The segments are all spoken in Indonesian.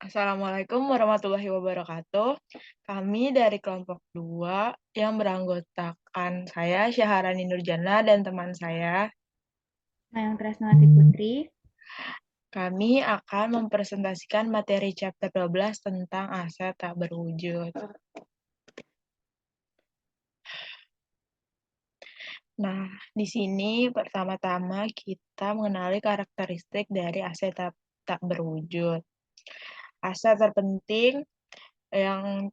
Assalamualaikum warahmatullahi wabarakatuh. Kami dari kelompok 2 yang beranggotakan saya Syaharani Nurjana dan teman saya. Mayang Tresnawati Putri. Kami akan mempresentasikan materi chapter 12 tentang aset tak berwujud. Nah, di sini pertama-tama kita mengenali karakteristik dari aset tak berwujud. Aset terpenting yang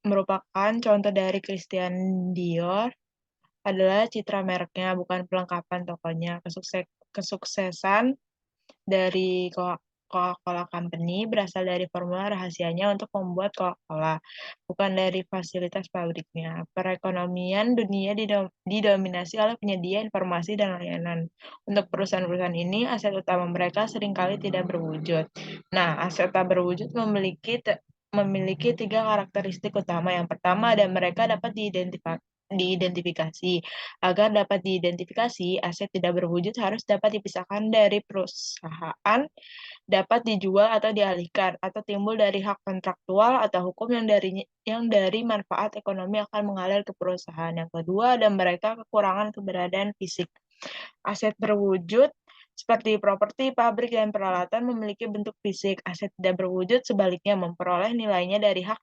merupakan contoh dari Christian Dior adalah citra mereknya, bukan pelengkapan tokonya. Kesuksesan dari Coca-Cola Company berasal dari formula rahasianya untuk membuat Coca-Cola, bukan dari fasilitas pabriknya. Perekonomian dunia didominasi oleh penyedia informasi dan layanan. Untuk perusahaan-perusahaan ini, aset utama mereka seringkali tidak berwujud. Nah, aset tak berwujud memiliki 3 karakteristik utama. Yang pertama, mereka dapat diidentifikasi. Agar dapat diidentifikasi, aset tidak berwujud harus dapat dipisahkan dari perusahaan, dapat dijual atau dialihkan, atau timbul dari hak kontraktual atau hukum yang dari manfaat ekonomi akan mengalir ke perusahaan. Yang kedua, mereka kekurangan keberadaan fisik. Aset berwujud seperti properti, pabrik, dan peralatan memiliki bentuk fisik. Aset tidak berwujud sebaliknya memperoleh nilainya dari hak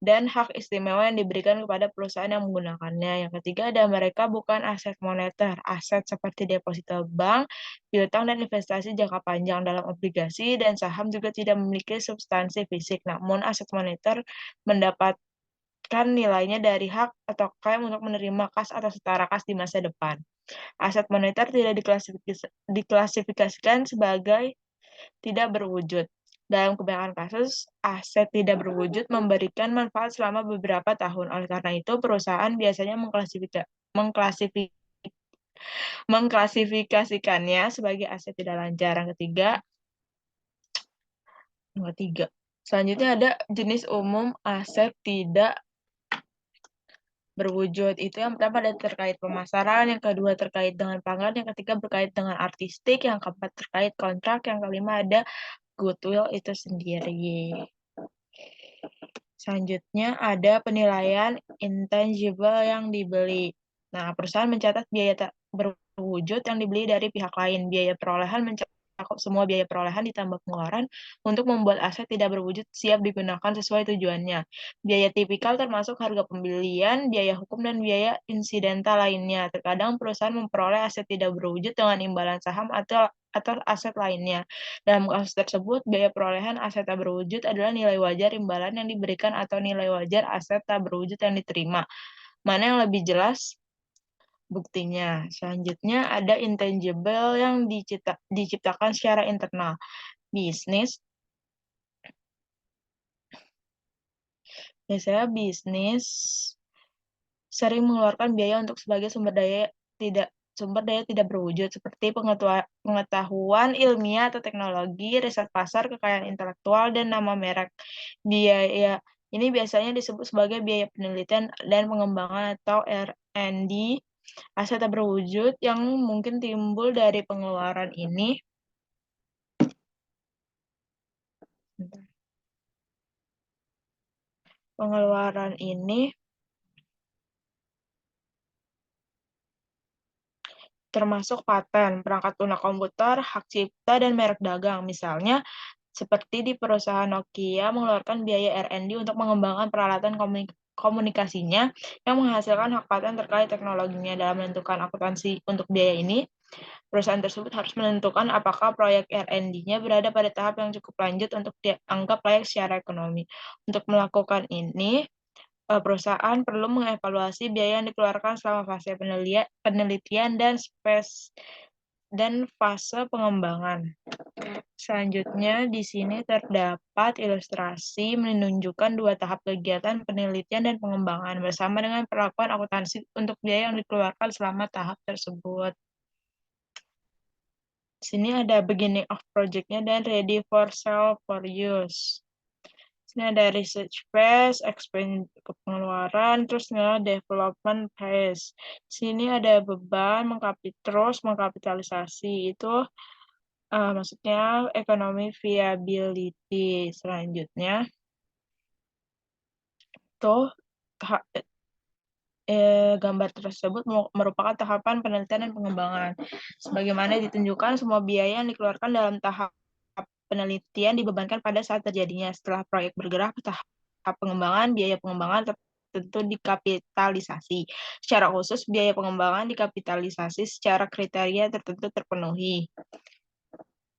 dan hak istimewa yang diberikan kepada perusahaan yang menggunakannya. Yang ketiga, mereka bukan aset moneter. Aset seperti deposito bank, piutang, dan investasi jangka panjang dalam obligasi dan saham juga tidak memiliki substansi fisik. Namun, aset moneter mendapat nilainya dari hak atau klaim untuk menerima kas atau setara kas di masa depan. Aset moneter tidak diklasifikasikan sebagai tidak berwujud. Dalam kebanyakan kasus, aset tidak berwujud memberikan manfaat selama beberapa tahun. Oleh karena itu, perusahaan biasanya mengklasifikasikannya sebagai aset tidak lancar. Yang ketiga. Selanjutnya ada jenis umum aset tidak berwujud. Itu yang pertama ada terkait pemasaran, yang kedua terkait dengan pelanggan, yang ketiga berkait dengan artistik, yang keempat terkait kontrak, yang kelima ada goodwill itu sendiri. Selanjutnya ada penilaian intangible yang dibeli. Nah, perusahaan mencatat biaya tak berwujud yang dibeli dari pihak lain. Biaya perolehan mencakup semua biaya perolehan ditambah pengeluaran untuk membuat aset tidak berwujud siap digunakan sesuai tujuannya. Biaya tipikal termasuk harga pembelian, biaya hukum, dan biaya insidental lainnya. Terkadang perusahaan memperoleh aset tidak berwujud dengan imbalan saham atau aset lainnya. Dalam kasus tersebut, biaya perolehan aset tak berwujud adalah nilai wajar imbalan yang diberikan atau nilai wajar aset tak berwujud yang diterima. Mana yang lebih jelas buktinya? Selanjutnya ada intangible yang diciptakan secara internal. Biasanya bisnis sering mengeluarkan biaya untuk sebagai sumber daya tidak berwujud seperti pengetahuan ilmiah atau teknologi, riset pasar, kekayaan intelektual, dan nama merek. Biaya ini biasanya disebut sebagai biaya penelitian dan pengembangan atau R&D. Aset tak berwujud yang mungkin timbul dari pengeluaran ini termasuk paten, perangkat lunak komputer, hak cipta, dan merek dagang. Misalnya, seperti di perusahaan Nokia mengeluarkan biaya R&D untuk mengembangkan peralatan komunikasinya yang menghasilkan hak paten terkait teknologinya. Dalam menentukan akuntansi untuk biaya ini, perusahaan tersebut harus menentukan apakah proyek R&D-nya berada pada tahap yang cukup lanjut untuk dianggap layak secara ekonomi. Untuk melakukan ini, perusahaan perlu mengevaluasi biaya yang dikeluarkan selama fase penelitian dan fase pengembangan. Selanjutnya, di sini terdapat ilustrasi menunjukkan 2 tahap kegiatan penelitian dan pengembangan bersama dengan perlakuan akuntansi untuk biaya yang dikeluarkan selama tahap tersebut. Di sini ada beginning of project-nya dan ready for sale for use. Ini ada research phase, pengeluaran, terus ini ada development phase. Sini ada beban, mengkapitalisasi itu maksudnya ekonomi viability. Selanjutnya tuh gambar tersebut merupakan tahapan penelitian dan pengembangan. Sebagaimana ditunjukkan, semua biaya yang dikeluarkan dalam tahap penelitian dibebankan pada saat terjadinya. Setelah proyek bergerak ke tahap pengembangan, biaya pengembangan tentu dikapitalisasi. Secara khusus, biaya pengembangan dikapitalisasi secara kriteria tertentu terpenuhi,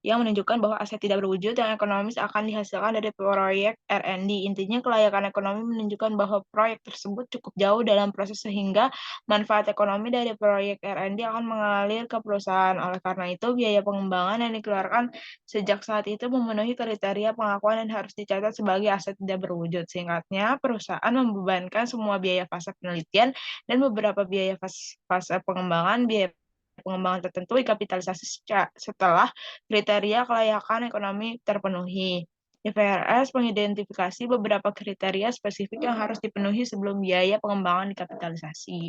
yang menunjukkan bahwa aset tidak berwujud yang ekonomis akan dihasilkan dari proyek R&D. Intinya, kelayakan ekonomi menunjukkan bahwa proyek tersebut cukup jauh dalam proses sehingga manfaat ekonomi dari proyek R&D akan mengalir ke perusahaan. Oleh karena itu, biaya pengembangan yang dikeluarkan sejak saat itu memenuhi kriteria pengakuan dan harus dicatat sebagai aset tidak berwujud. Singkatnya, perusahaan membebankan semua biaya fase penelitian dan beberapa biaya fase pengembangan. Biaya pengembangan tertentu dikapitalisasi setelah kriteria kelayakan ekonomi terpenuhi. IFRS mengidentifikasi beberapa kriteria spesifik yang harus dipenuhi sebelum biaya pengembangan dikapitalisasi.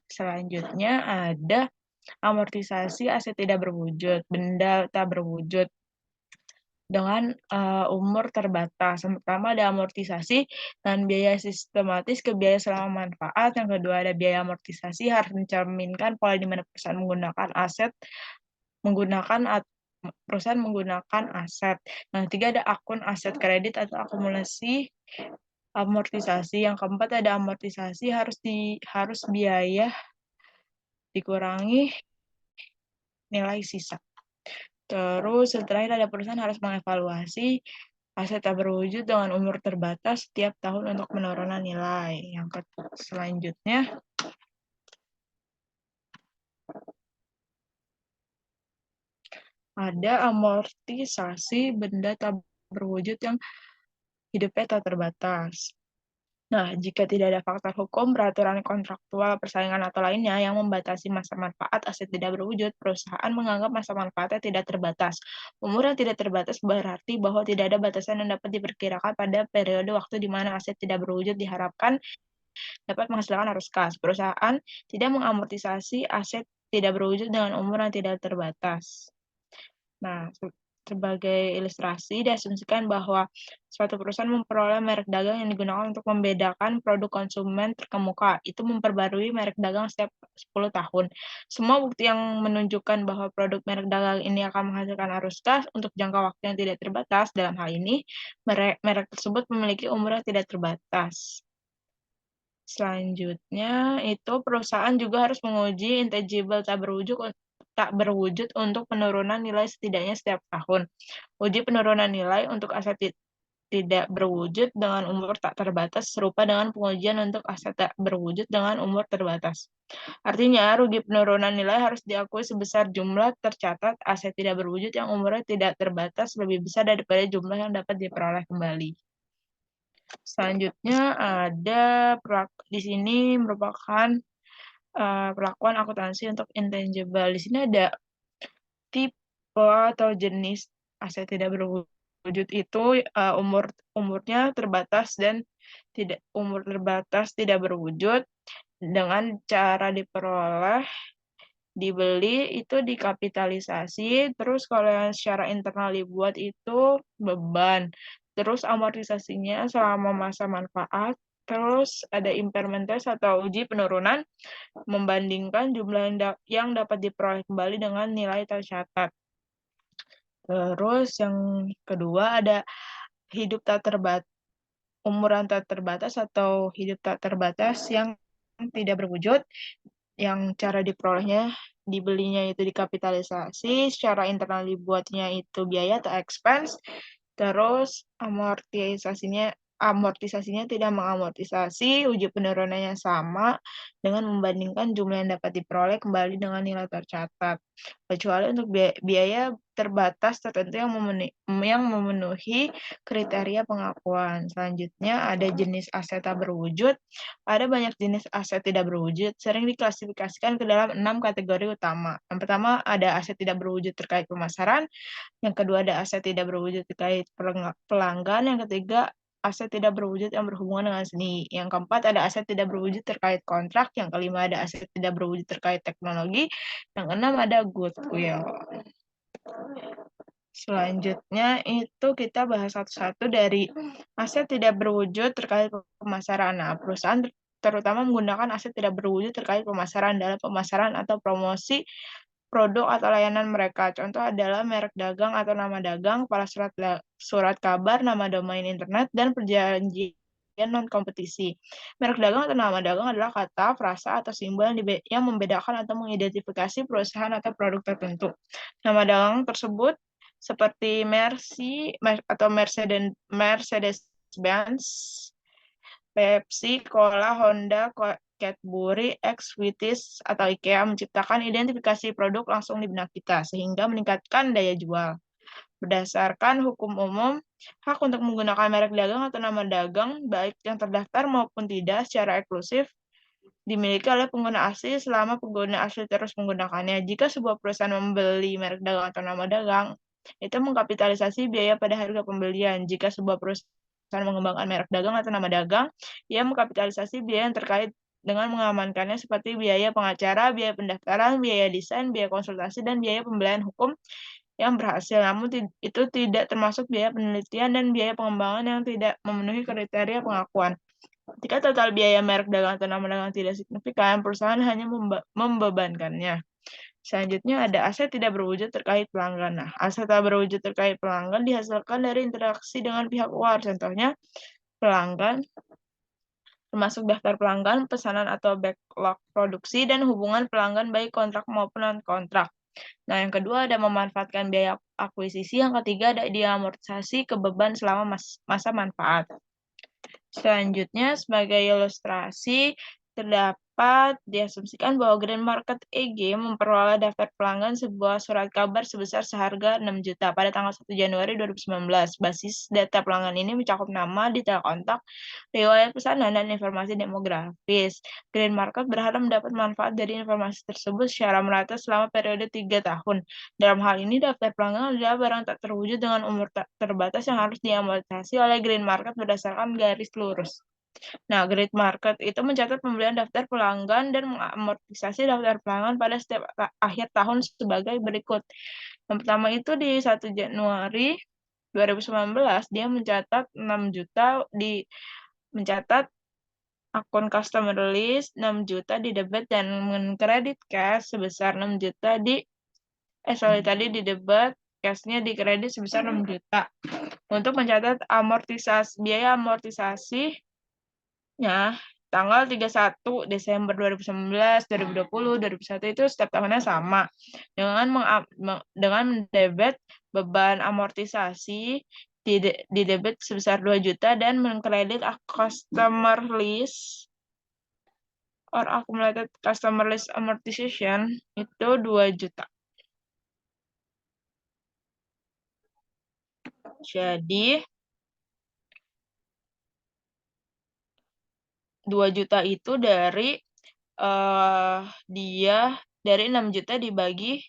Selanjutnya ada amortisasi aset tidak berwujud, benda tak berwujud dengan umur terbatas. Yang pertama ada amortisasi dan biaya sistematis ke biaya selama manfaat. Yang kedua ada biaya amortisasi harus mencerminkan pola di mana perusahaan menggunakan aset. Yang ketiga ada akun aset kredit atau akumulasi amortisasi. Yang keempat ada amortisasi harus biaya dikurangi nilai sisa. Terus setelah ada perusahaan harus mengevaluasi aset tak berwujud dengan umur terbatas setiap tahun untuk penurunan nilai. Yang selanjutnya ada amortisasi benda tak berwujud yang hidupnya tak terbatas. Nah, jika tidak ada faktor hukum, peraturan kontraktual, persaingan, atau lainnya yang membatasi masa manfaat aset tidak berwujud, perusahaan menganggap masa manfaatnya tidak terbatas. Umur yang tidak terbatas berarti bahwa tidak ada batasan yang dapat diperkirakan pada periode waktu di mana aset tidak berwujud diharapkan dapat menghasilkan arus kas. Perusahaan tidak mengamortisasi aset tidak berwujud dengan umur yang tidak terbatas. Nah, sebagai ilustrasi, diasumsikan bahwa suatu perusahaan memperoleh merek dagang yang digunakan untuk membedakan produk konsumen terkemuka. Itu memperbarui merek dagang setiap 10 tahun. Semua bukti yang menunjukkan bahwa produk merek dagang ini akan menghasilkan arus kas untuk jangka waktu yang tidak terbatas. Dalam hal ini, merek tersebut memiliki umur yang tidak terbatas. Selanjutnya, itu perusahaan juga harus menguji intangible tak berwujud untuk penurunan nilai setidaknya setiap tahun. Uji penurunan nilai untuk aset tidak berwujud dengan umur tak terbatas serupa dengan pengujian untuk aset tak berwujud dengan umur terbatas. Artinya, rugi penurunan nilai harus diakui sebesar jumlah tercatat aset tidak berwujud yang umurnya tidak terbatas lebih besar daripada jumlah yang dapat diperoleh kembali. Selanjutnya ada di sini merupakan perlakuan akuntansi untuk intangible. Di sini ada tipe atau jenis aset tidak berwujud itu umurnya terbatas dan umur terbatas tidak berwujud dengan cara diperoleh, dibeli itu dikapitalisasi, terus kalau yang secara internal dibuat itu beban, terus amortisasinya selama masa manfaat, terus ada impairment test atau uji penurunan membandingkan jumlah yang dapat diperoleh kembali dengan nilai tercatat. Terus yang kedua ada hidup tak terbatas, umuran tak terbatas atau hidup tak terbatas yang tidak berwujud, yang cara diperolehnya dibelinya itu dikapitalisasi, secara internal dibuatnya itu biaya atau expense, terus amortisasinya tidak mengamortisasi, uji penurunannya sama dengan membandingkan jumlah yang dapat diperoleh kembali dengan nilai tercatat. Kecuali untuk biaya terbatas tertentu yang memenuhi kriteria pengakuan. Selanjutnya ada jenis aset tak berwujud. Ada banyak jenis aset tidak berwujud, sering diklasifikasikan ke dalam 6 kategori utama. Yang pertama ada aset tidak berwujud terkait pemasaran, yang kedua ada aset tidak berwujud terkait pelanggan, yang ketiga aset tidak berwujud yang berhubungan dengan seni, yang keempat ada aset tidak berwujud terkait kontrak, yang kelima ada aset tidak berwujud terkait teknologi, yang keenam ada goodwill. Selanjutnya itu kita bahas satu-satu dari aset tidak berwujud terkait pemasaran. Nah, perusahaan terutama menggunakan aset tidak berwujud terkait pemasaran dalam pemasaran atau promosi produk atau layanan mereka. Contoh adalah merek dagang atau nama dagang, kepala surat kabar, nama domain internet, dan perjanjian non-kompetisi. Merek dagang atau nama dagang adalah kata, frasa, atau simbol yang membedakan atau mengidentifikasi perusahaan atau produk tertentu. Nama dagang tersebut seperti Mercy atau Mercedes-Benz, Pepsi, Cola, Honda, Cadbury, X, Wheaties, atau IKEA menciptakan identifikasi produk langsung di benak kita sehingga meningkatkan daya jual. Berdasarkan hukum umum, hak untuk menggunakan merek dagang atau nama dagang, baik yang terdaftar maupun tidak secara eksklusif, dimiliki oleh pengguna asli selama pengguna asli terus menggunakannya. Jika sebuah perusahaan membeli merek dagang atau nama dagang, itu mengkapitalisasi biaya pada harga pembelian. Jika sebuah perusahaan mengembangkan merek dagang atau nama dagang, ia mengkapitalisasi biaya yang terkait dengan mengamankannya seperti biaya pengacara, biaya pendaftaran, biaya desain, biaya konsultasi, dan biaya pembelian hukum yang berhasil. Namun itu tidak termasuk biaya penelitian dan biaya pengembangan yang tidak memenuhi kriteria pengakuan. Jika total biaya merek dagang atau nama dagang tidak signifikan, perusahaan hanya membebankannya. Selanjutnya ada aset tidak berwujud terkait pelanggan. Nah, aset tak berwujud terkait pelanggan dihasilkan dari interaksi dengan pihak luar. Contohnya, pelanggan, termasuk daftar pelanggan, pesanan atau backlog produksi, dan hubungan pelanggan baik kontrak maupun non-kontrak. Nah, yang kedua ada memanfaatkan biaya akuisisi. Yang ketiga ada diamortisasi ke beban selama masa manfaat. Selanjutnya, sebagai ilustrasi, terdapat diasumsikan bahwa Grand Market EG memperoleh daftar pelanggan sebuah surat kabar sebesar seharga 6 juta pada tanggal 1 Januari 2019. Basis data pelanggan ini mencakup nama, detail kontak, riwayat pesanan, dan informasi demografis. Grand Market berharap mendapat manfaat dari informasi tersebut secara merata selama periode 3 tahun. Dalam hal ini, daftar pelanggan adalah barang tak terwujud dengan umur terbatas yang harus diamortisasi oleh Grand Market berdasarkan garis lurus. Nah, Great Market itu mencatat pembelian daftar pelanggan dan mengamortisasi daftar pelanggan pada setiap akhir tahun sebagai berikut. Yang pertama itu di 1 Januari 2019, dia mencatat 6 juta mencatat akun customer list 6 juta di debit dan kredit cash sebesar 6 juta di debit, cashnya di kredit sebesar 6 juta. Untuk mencatat biaya amortisasi tanggal 31 Desember 2019, 2020, 2021 itu setiap tahunnya sama. Dengan mendebet beban amortisasi di debit sebesar 2 juta dan mengkredit customer list or accumulated customer list amortization itu 2 juta. Jadi 2 juta itu dari dia dari 6 juta dibagi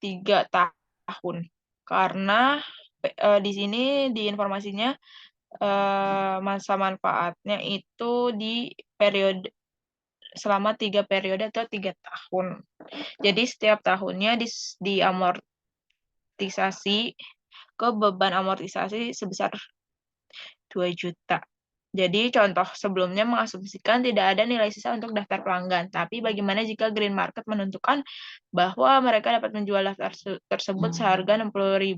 3 tahun. Karena di sini di informasinya masa manfaatnya itu di periode selama 3 periode atau 3 tahun. Jadi setiap tahunnya diamortisasi ke beban amortisasi sebesar 2 juta. Jadi contoh sebelumnya mengasumsikan tidak ada nilai sisa untuk daftar pelanggan. Tapi bagaimana jika Green Market menentukan bahwa mereka dapat menjual daftar tersebut seharga 60.000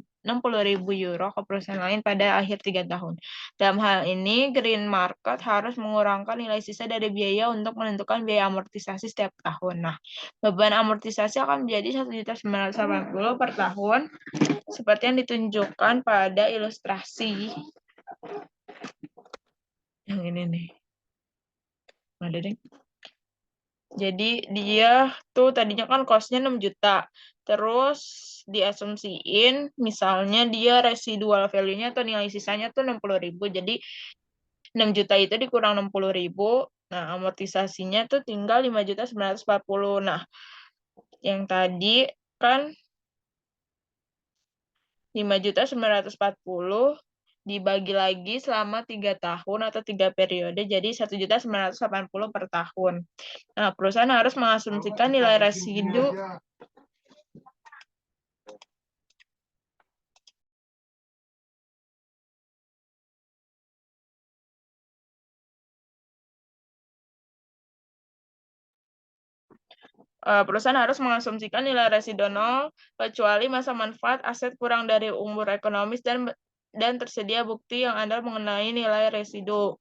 euro ke perusahaan lain pada akhir 3 tahun. Dalam hal ini, Green Market harus mengurangkan nilai sisa dari biaya untuk menentukan biaya amortisasi setiap tahun. Nah, beban amortisasi akan menjadi 1.980 per tahun, seperti yang ditunjukkan pada ilustrasi yang ini nih. Ada deh. Jadi dia tuh tadinya kan cost-nya 6 juta. Terus diasumsiin misalnya dia residual value-nya atau nilai sisanya tuh 60.000. Jadi 6 juta itu dikurang 60.000. Nah, amortisasinya tuh tinggal 5.940. Nah, yang tadi kan 5.940 dibagi lagi selama 3 tahun atau 3 periode, jadi 1.980 per tahun. Nah, perusahaan harus mengasumsikan nilai residu perusahaan harus mengasumsikan nilai residu nol kecuali masa manfaat aset kurang dari umur ekonomis dan tersedia bukti yang ada mengenai nilai residu.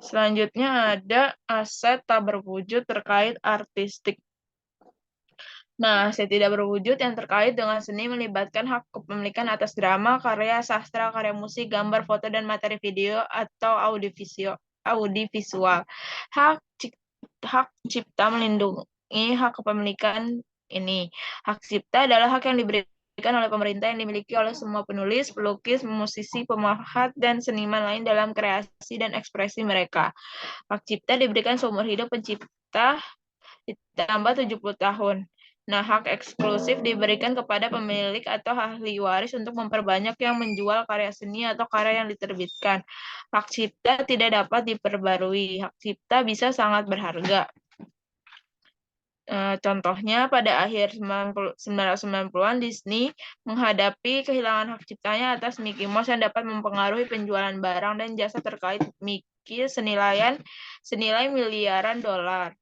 Selanjutnya ada aset tak berwujud terkait artistik. Nah, aset tidak berwujud yang terkait dengan seni melibatkan hak kepemilikan atas drama, karya sastra, karya musik, gambar, foto, dan materi video atau audiovisual. Hak cipta melindungi hak kepemilikan ini. Hak cipta adalah hak yang diberikan oleh pemerintah yang dimiliki oleh semua penulis, pelukis, musisi, pemahat, dan seniman lain dalam kreasi dan ekspresi mereka. Hak cipta diberikan seumur hidup pencipta ditambah 70 tahun. Nah, hak eksklusif diberikan kepada pemilik atau ahli waris untuk memperbanyak yang menjual karya seni atau karya yang diterbitkan. Hak cipta tidak dapat diperbarui. Hak cipta bisa sangat berharga. Contohnya, pada akhir 1990-an, Disney menghadapi kehilangan hak ciptanya atas Mickey Mouse yang dapat mempengaruhi penjualan barang dan jasa terkait Mickey senilai miliaran dolar.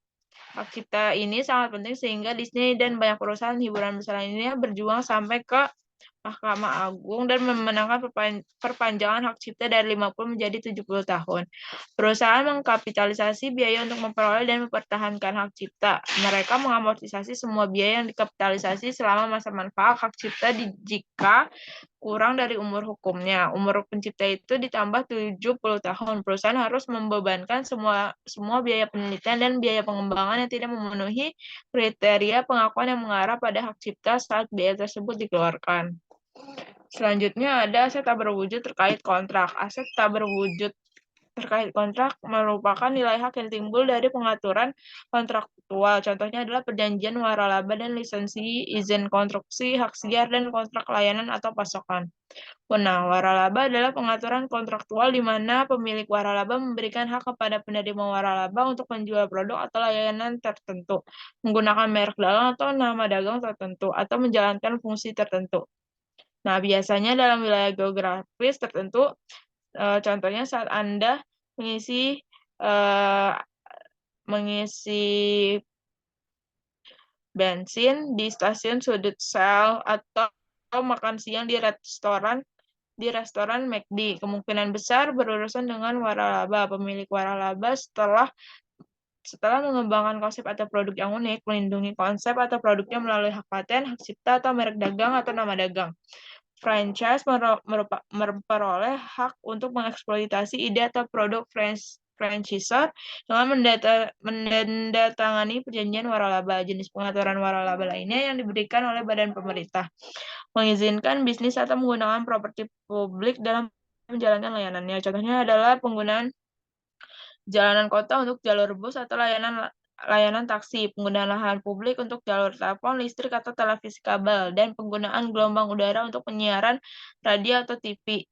Hak cipta ini sangat penting sehingga Disney dan banyak perusahaan hiburan besar lainnya berjuang sampai ke Mahkamah Agung dan memenangkan perpanjangan hak cipta dari 50 menjadi 70 tahun. Perusahaan mengkapitalisasi biaya untuk memperoleh dan mempertahankan hak cipta. Mereka mengamortisasi semua biaya yang dikapitalisasi selama masa manfaat hak cipta jika kurang dari umur hukumnya. Umur pencipta itu ditambah 70 tahun. Perusahaan harus membebankan semua biaya penelitian dan biaya pengembangan yang tidak memenuhi kriteria pengakuan yang mengarah pada hak cipta saat biaya tersebut dikeluarkan. Selanjutnya ada aset tak berwujud terkait kontrak. Aset tak berwujud terkait kontrak merupakan nilai hak yang timbul dari pengaturan kontraktual. Contohnya adalah perjanjian waralaba dan lisensi, izin konstruksi, hak siar, dan kontrak layanan atau pasokan. Nah, waralaba adalah pengaturan kontraktual di mana pemilik waralaba memberikan hak kepada penerima waralaba untuk menjual produk atau layanan tertentu, menggunakan merek dagang atau nama dagang tertentu, atau menjalankan fungsi tertentu. Nah, biasanya dalam wilayah geografis tertentu, contohnya saat Anda mengisi eh, bensin di stasiun sudut sel atau makan siang di restoran McD. Kemungkinan besar berurusan dengan waralaba. Pemilik waralaba setelah mengembangkan konsep atau produk yang unik, melindungi konsep atau produknya melalui hak paten, hak cipta, atau merek dagang atau nama dagang. Franchise memperoleh hak untuk mengeksploitasi ide atau produk franchisor dengan menandatangani perjanjian waralaba. Jenis pengaturan waralaba lainnya yang diberikan oleh badan pemerintah. Mengizinkan bisnis atau menggunakan properti publik dalam menjalankan layanannya. Contohnya adalah penggunaan jalanan kota untuk jalur bus atau layanan taksi, penggunaan lahan publik untuk jalur telepon, listrik, atau televisi kabel, dan penggunaan gelombang udara untuk penyiaran radio atau TV.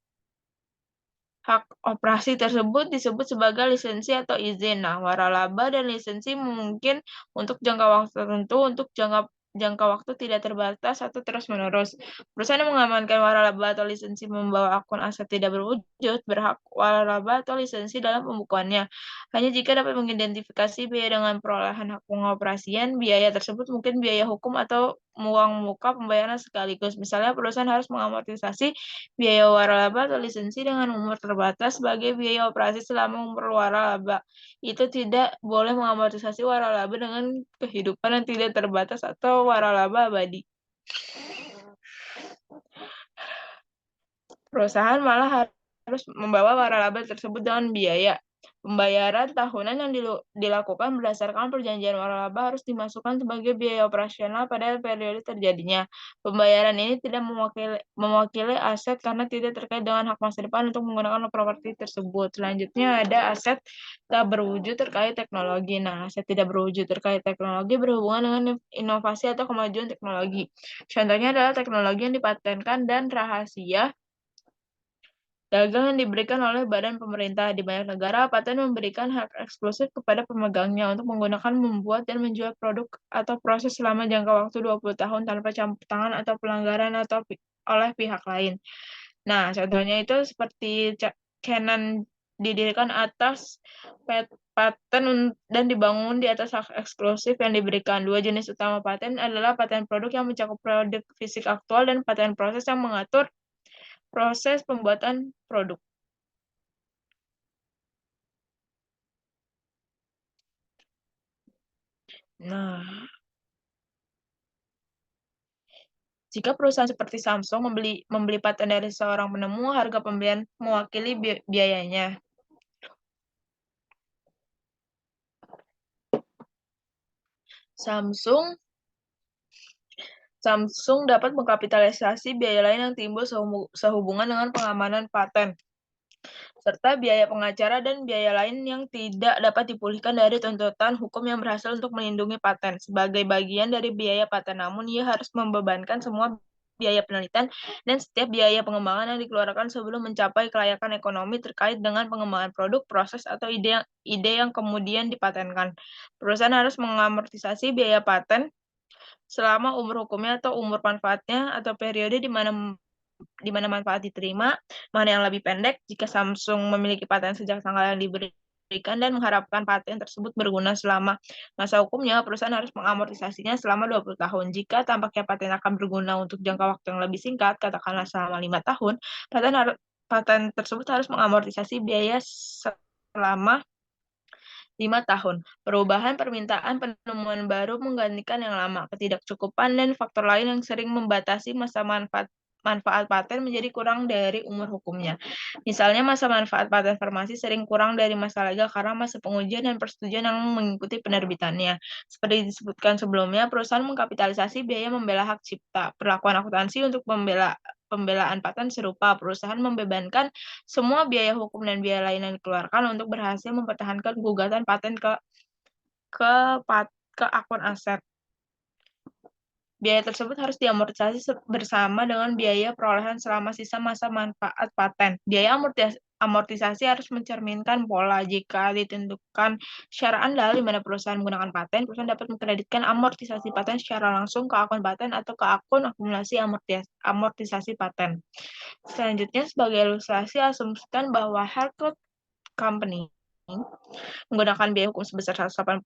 Hak operasi tersebut disebut sebagai lisensi atau izin. Nah, waralaba dan lisensi mungkin untuk jangka waktu tertentu, untuk jangka waktu tidak terbatas atau terus-menerus. Perusahaan yang mengamankan waralaba atau lisensi membawa akun aset tidak berwujud berhak waralaba atau lisensi dalam pembukuannya. Hanya jika dapat mengidentifikasi biaya dengan perolehan hak pengoperasian, biaya tersebut mungkin biaya hukum atau uang muka pembayaran sekaligus. Misalnya, perusahaan harus mengamortisasi biaya waralaba atau lisensi dengan umur terbatas sebagai biaya operasi selama umur waralaba. Itu tidak boleh mengamortisasi waralaba dengan kehidupan yang tidak terbatas atau waralaba abadi. Perusahaan malah harus membawa waralaba tersebut dengan biaya. Pembayaran tahunan yang dilakukan berdasarkan perjanjian waralaba harus dimasukkan sebagai biaya operasional pada periode terjadinya. Pembayaran ini tidak mewakili aset karena tidak terkait dengan hak masa depan untuk menggunakan properti tersebut. Selanjutnya ada aset tak berwujud terkait teknologi. Nah, aset tidak berwujud terkait teknologi berhubungan dengan inovasi atau kemajuan teknologi. Contohnya adalah teknologi yang dipatenkan dan rahasia dagang yang diberikan oleh badan pemerintah. Di banyak negara, paten memberikan hak eksklusif kepada pemegangnya untuk menggunakan, membuat, dan menjual produk atau proses selama jangka waktu 20 tahun tanpa campur tangan atau pelanggaran oleh pihak lain. Nah, contohnya itu seperti Canon didirikan atas paten dan dibangun di atas hak eksklusif yang diberikan. Dua jenis utama paten adalah paten produk yang mencakup produk fisik aktual dan paten proses yang mengatur proses pembuatan produk. Nah, jika perusahaan seperti Samsung membeli paten dari seorang penemu, harga pembelian mewakili biayanya. Samsung Samsung dapat mengkapitalisasi biaya lain yang timbul sehubungan dengan pengamanan paten, serta biaya pengacara dan biaya lain yang tidak dapat dipulihkan dari tuntutan hukum yang berhasil untuk melindungi paten. Sebagai bagian dari biaya paten, namun ia harus membebankan semua biaya penelitian dan setiap biaya pengembangan yang dikeluarkan sebelum mencapai kelayakan ekonomi terkait dengan pengembangan produk, proses, atau ide yang kemudian dipatenkan. Perusahaan harus mengamortisasi biaya paten selama umur hukumnya atau umur manfaatnya atau periode di mana manfaat diterima, mana yang lebih pendek. Jika Samsung memiliki paten sejak tanggal yang diberikan dan mengharapkan paten tersebut berguna selama masa hukumnya, perusahaan harus mengamortisasinya selama 20 tahun. Jika tampaknya paten akan berguna untuk jangka waktu yang lebih singkat, katakanlah selama 5 tahun, paten tersebut harus mengamortisasi biaya selama 5 tahun. Perubahan permintaan penemuan baru menggantikan yang lama, ketidakcukupan, dan faktor lain yang sering membatasi masa manfaat paten menjadi kurang dari umur hukumnya. Misalnya, masa manfaat paten farmasi sering kurang dari masa legal karena masa pengujian dan persetujuan yang mengikuti penerbitannya. Seperti disebutkan sebelumnya, perusahaan mengkapitalisasi biaya membela hak cipta. Perlakuan akuntansi untuk pembelaan paten serupa. Perusahaan membebankan semua biaya hukum dan biaya lain yang dikeluarkan untuk berhasil mempertahankan gugatan paten ke, ke akun aset. Biaya tersebut harus diamortisasi bersama dengan biaya perolehan selama sisa masa manfaat paten. Biaya amortisasi harus mencerminkan pola. Jika ditentukan secara andal di mana perusahaan menggunakan paten, perusahaan dapat mengkreditkan amortisasi paten secara langsung ke akun paten atau ke akun akumulasi amortisasi paten. Selanjutnya, sebagai ilustrasi, asumsikan bahwa Harcourt Company menggunakan biaya hukum sebesar $180.000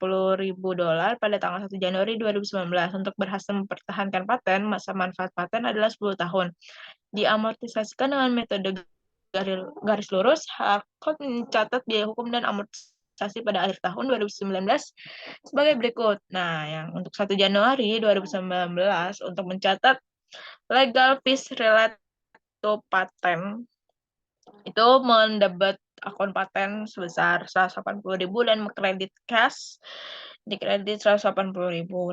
pada tanggal 1 Januari 2019. Untuk berhasil mempertahankan paten, masa manfaat paten adalah 10 tahun. Diamortisasikan dengan metode garis lurus, Harcourt mencatat biaya hukum dan amortisasi pada akhir tahun 2019 sebagai berikut. Nah, yang untuk 1 Januari 2019 untuk mencatat legal fees related to patent itu mendebet akun paten sebesar 180.000 dan mengkredit cash dikredit 180.000.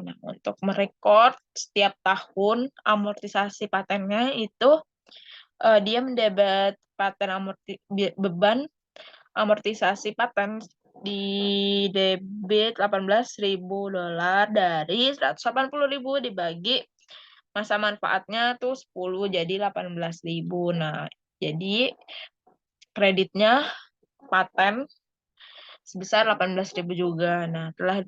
Nah, untuk merekod setiap tahun amortisasi patennya itu dia mendebet beban amortisasi paten di debit $18.000 dari 180.000 dibagi masa manfaatnya tuh 10 jadi 18.000. Nah, jadi kreditnya paten sebesar 18.000 juga. Nah, telah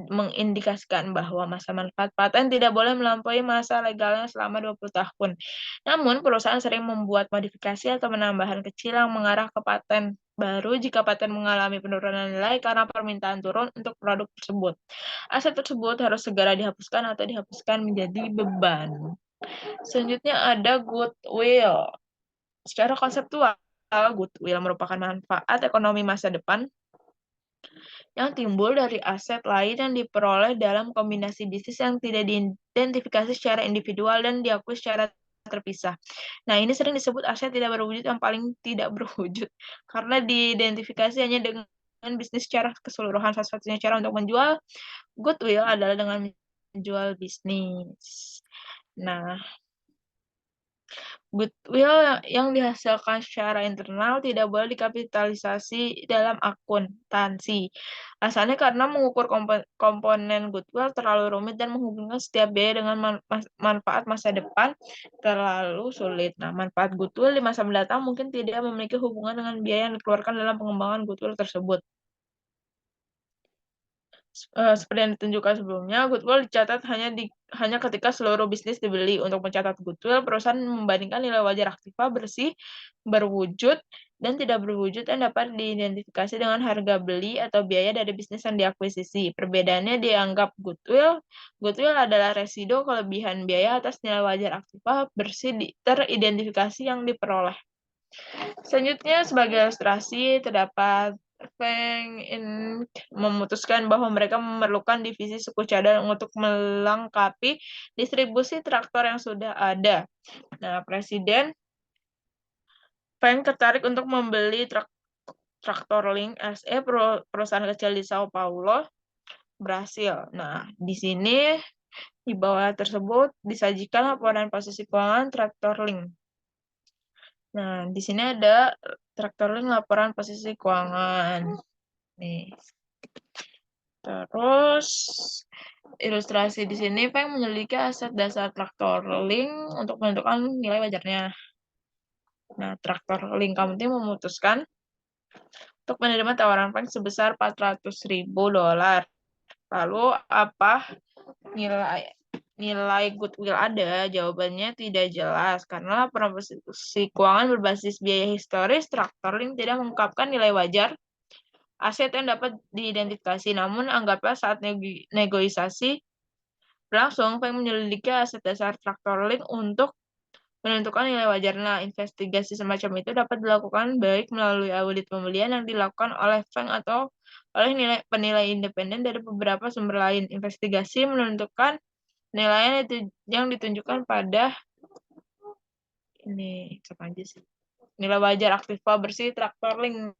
mengindikasikan bahwa masa manfaat paten tidak boleh melampaui masa legalnya selama 20 tahun. Namun, perusahaan sering membuat modifikasi atau penambahan kecil yang mengarah ke paten baru jika paten mengalami penurunan nilai karena permintaan turun untuk produk tersebut. Aset tersebut harus segera dihapuskan atau dihapuskan menjadi beban. Selanjutnya ada goodwill. Secara konseptual, goodwill merupakan manfaat ekonomi masa depan yang timbul dari aset lain yang diperoleh dalam kombinasi bisnis yang tidak diidentifikasi secara individual dan diakui secara terpisah. Nah, ini sering disebut aset tidak berwujud yang paling tidak berwujud karena diidentifikasi hanya dengan bisnis secara keseluruhan. Satu-satunya cara untuk menjual goodwill adalah dengan menjual bisnis. Nah, goodwill yang dihasilkan secara internal tidak boleh dikapitalisasi dalam akuntansi. Asalnya karena mengukur komponen goodwill terlalu rumit dan menghubungkan setiap biaya dengan manfaat masa depan terlalu sulit. Nah, manfaat goodwill di masa mendatang mungkin tidak memiliki hubungan dengan biaya yang dikeluarkan dalam pengembangan goodwill tersebut. Seperti yang ditunjukkan sebelumnya, goodwill dicatat hanya ketika seluruh bisnis dibeli. Untuk mencatat goodwill, perusahaan membandingkan nilai wajar aktiva bersih, berwujud, dan tidak berwujud yang dapat diidentifikasi dengan harga beli atau biaya dari bisnis yang diakuisisi. Perbedaannya dianggap goodwill. Goodwill adalah residu kelebihan biaya atas nilai wajar aktiva bersih teridentifikasi yang diperoleh. Selanjutnya, sebagai ilustrasi, terdapat Feng Inc. memutuskan bahwa mereka memerlukan divisi suku cadang untuk melengkapi distribusi traktor yang sudah ada. Nah, Presiden Feng tertarik untuk membeli Traktor Link SE, perusahaan kecil di Sao Paulo, Brasil. Nah, di sini di bawah tersebut disajikan laporan posisi keuangan Traktor Link. Nah, di sini ada Traktor Link laporan posisi keuangan. Nih. Terus ilustrasi di sini Peng menyelidiki aset dasar Traktor Link untuk menentukan nilai wajarnya. Nah, Traktor Link Company memutuskan untuk menerima tawaran Peng sebesar $400.000. Lalu apa nilai goodwill ada? Jawabannya tidak jelas karena laporan posisi keuangan berbasis biaya historis Traktor Link tidak mengungkapkan nilai wajar aset yang dapat diidentifikasi. Namun anggaplah saat negosiasi berlangsung, Feng menyelidiki aset dasar Traktor Link untuk menentukan nilai wajar. Nah, investigasi semacam itu dapat dilakukan baik melalui audit pembelian yang dilakukan oleh Feng atau oleh penilai independen dari beberapa sumber lain. Investigasi menentukan nilai yang ditunjukkan pada ini apa aja sih? Nilai wajar aktiva bersih Traktor Link.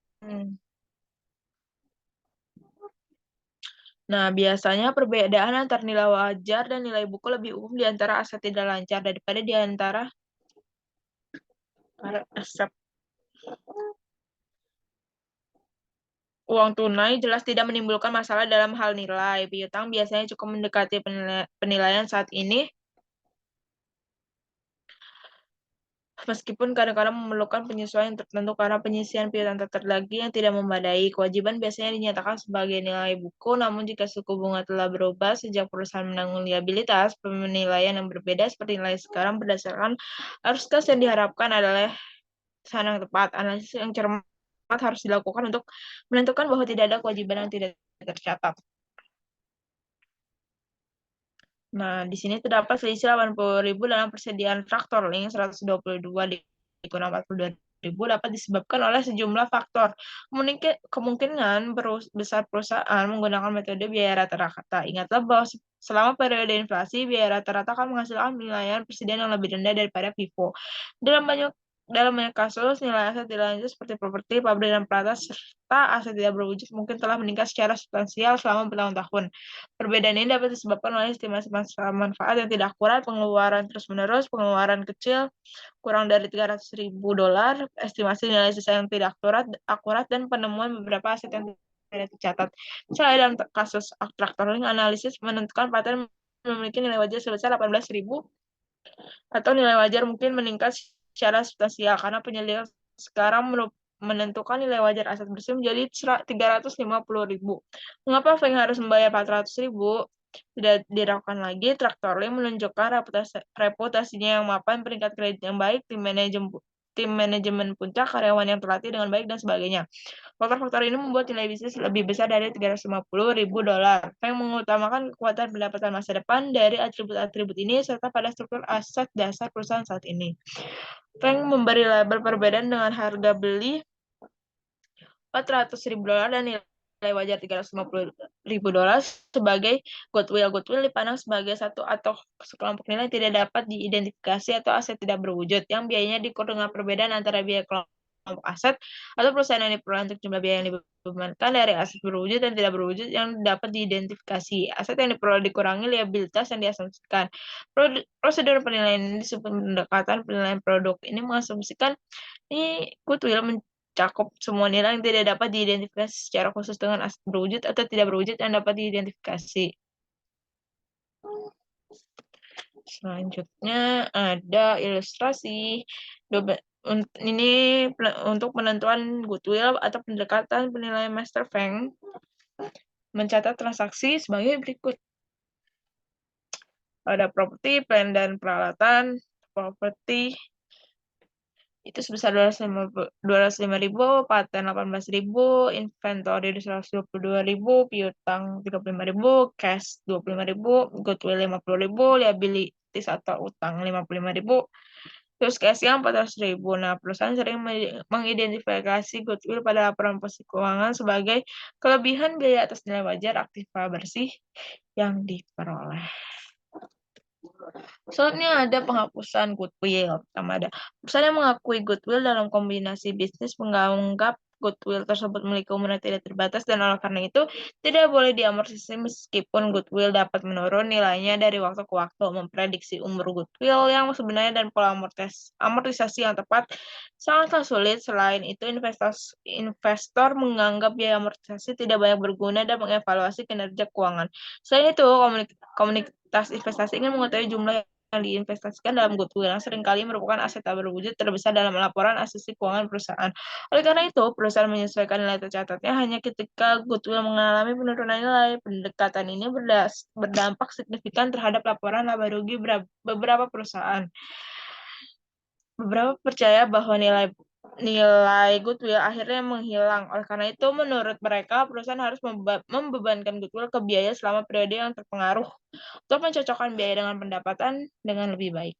Nah, biasanya perbedaan antara nilai wajar dan nilai buku lebih umum di antara aset tidak lancar daripada di antara aset. Uang tunai jelas tidak menimbulkan masalah dalam hal nilai. Piutang biasanya cukup mendekati penilaian saat ini, meskipun kadang-kadang memerlukan penyesuaian tertentu karena penyisian piutang lagi yang tidak memadai. Kewajiban biasanya dinyatakan sebagai nilai buku, namun jika suku bunga telah berubah sejak perusahaan menanggung liabilitas, penilaian yang berbeda seperti nilai sekarang berdasarkan arus kas yang diharapkan adalah sana yang tepat. Analisis yang cermat harus dilakukan untuk menentukan bahwa tidak ada kewajiban yang tidak tercatat. Nah, di sini terdapat selisih 80.000 dalam persediaan Traktor Link 122 dikurang 42.000 dapat disebabkan oleh sejumlah faktor. Kemungkinan besar perusahaan menggunakan metode biaya rata-rata. Ingatlah bahwa selama periode inflasi, biaya rata-rata akan menghasilkan penilaian persediaan yang lebih rendah daripada FIFO. Dalam banyak kasus, nilai aset tidak lanjut seperti properti, pabrik, dan peralatan, serta aset tidak berwujud mungkin telah meningkat secara substansial selama bertahun-tahun. Perbedaan ini dapat disebabkan oleh estimasi manfaat yang tidak akurat, pengeluaran terus-menerus, pengeluaran kecil, kurang dari $300.000, estimasi nilai sisa yang tidak akurat, dan penemuan beberapa aset yang tidak tercatat. Misalnya dalam kasus Traktor Link, analisis menentukan paten memiliki nilai wajar sebesar 18.000 atau nilai wajar mungkin meningkat secara substansial karena penyelidikan sekarang menentukan nilai wajar aset bersih menjadi 350.000. Mengapa Feng harus membayar 400.000? Tidak diragukan lagi, Traktor Link menunjukkan reputasinya yang mapan, peringkat kredit yang baik, tim manajemen puncak, karyawan yang terlatih dengan baik, dan sebagainya. Faktor-faktor ini membuat nilai bisnis lebih besar dari $350.000. Feng mengutamakan kekuatan pendapatan masa depan dari atribut-atribut ini serta pada struktur aset dasar perusahaan saat ini. Feng memberi label perbedaan dengan harga beli $400.000 dan nilai wajar $350.000 sebagai goodwill. Goodwill dipandang sebagai satu atau sekelompok nilai yang tidak dapat diidentifikasi atau aset tidak berwujud, yang biayanya diukur dengan perbedaan antara biaya kelompok aset atau perusahaan yang diperoleh untuk jumlah biaya yang dibebankan dari aset berwujud dan tidak berwujud yang dapat diidentifikasi. Aset yang diperoleh dikurangi liabilitas yang diasumsikan. Prosedur penilaian ini disebut pendekatan penilaian produk. Ini mengasumsikan goodwill mencakup semua nilai yang tidak dapat diidentifikasi secara khusus dengan aset berwujud atau tidak berwujud yang dapat diidentifikasi. Selanjutnya ada ilustrasi. Ini untuk penentuan goodwill atau pendekatan penilaian Master Feng. mencatat transaksi sebagai berikut. Ada properti, plant dan peralatan. Properti itu sebesar 205.000, paten 18.000, inventory 122.000, piutang 35.000, cash 25.000, goodwill 50.000, liabilities atau utang 55.000, terus cashnya 400.000. Nah, perusahaan sering mengidentifikasi goodwill pada laporan posisi keuangan sebagai kelebihan biaya atas nilai wajar aktiva bersih yang diperoleh. Soalnya ada penghapusan goodwill. Pertama ada perusahaan yang mengakui goodwill dalam kombinasi bisnis menganggap goodwill tersebut memiliki umur yang tidak terbatas dan oleh karena itu tidak boleh diamortisasi meskipun goodwill dapat menurun nilainya dari waktu ke waktu. Memprediksi umur goodwill yang sebenarnya dan pola amortisasi yang tepat sangatlah sulit. Selain itu, investor menganggap biaya amortisasi tidak banyak berguna dan mengevaluasi kinerja keuangan. Selain itu, komunitas investasi ingin mengetahui jumlah yang diinvestasikan dalam goodwill yang seringkali merupakan aset tak berwujud terbesar dalam laporan asesi keuangan perusahaan. Oleh karena itu, perusahaan menyesuaikan nilai tercatatnya hanya ketika goodwill mengalami penurunan nilai. Pendekatan ini berdampak signifikan terhadap laporan laba rugi beberapa perusahaan. Beberapa percaya bahwa nilai goodwill akhirnya menghilang. Oleh karena itu, menurut mereka, perusahaan harus membebankan goodwill ke biaya selama periode yang terpengaruh untuk mencocokkan biaya dengan pendapatan dengan lebih baik.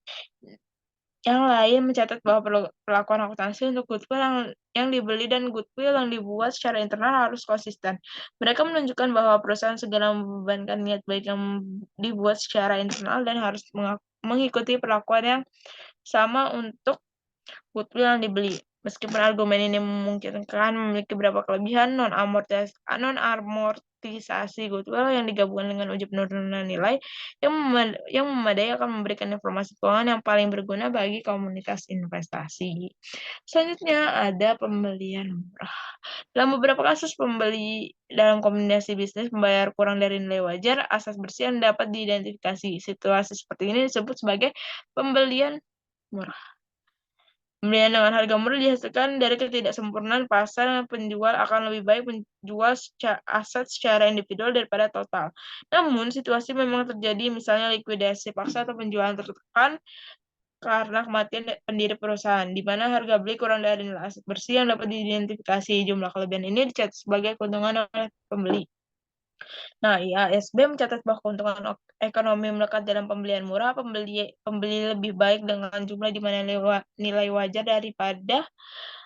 Yang lain mencatat bahwa perlakuan akuntansi untuk goodwill yang dibeli dan goodwill yang dibuat secara internal harus konsisten. Mereka menunjukkan bahwa perusahaan segera membebankan niat baik yang dibuat secara internal dan harus mengikuti perlakuan yang sama untuk goodwill yang dibeli. Meskipun argumen ini memungkinkan memiliki beberapa kelebihan, non-amortisasi goodwill yang digabungkan dengan uji penurunan nilai yang memadai akan memberikan informasi keuangan yang paling berguna bagi komunitas investasi. Selanjutnya ada pembelian murah. Dalam beberapa kasus pembeli dalam kombinasi bisnis membayar kurang dari nilai wajar, asas bersih yang dapat diidentifikasi. Situasi seperti ini disebut sebagai pembelian murah. Pembelian dengan harga murah dihasilkan dari ketidaksempurnaan pasar. Penjual akan lebih baik menjual aset secara individual daripada total. Namun, situasi memang terjadi, misalnya likuidasi paksa atau penjualan tertekan karena kematian pendiri perusahaan, di mana harga beli kurang dari nilai aset bersih yang dapat diidentifikasi. Jumlah kelebihan ini dicatat sebagai keuntungan oleh pembeli. Nah, IASB mencatat bahwa keuntungan ekonomi melekat dalam pembelian murah. Pembeli lebih baik dengan jumlah di mana nilai wajar daripada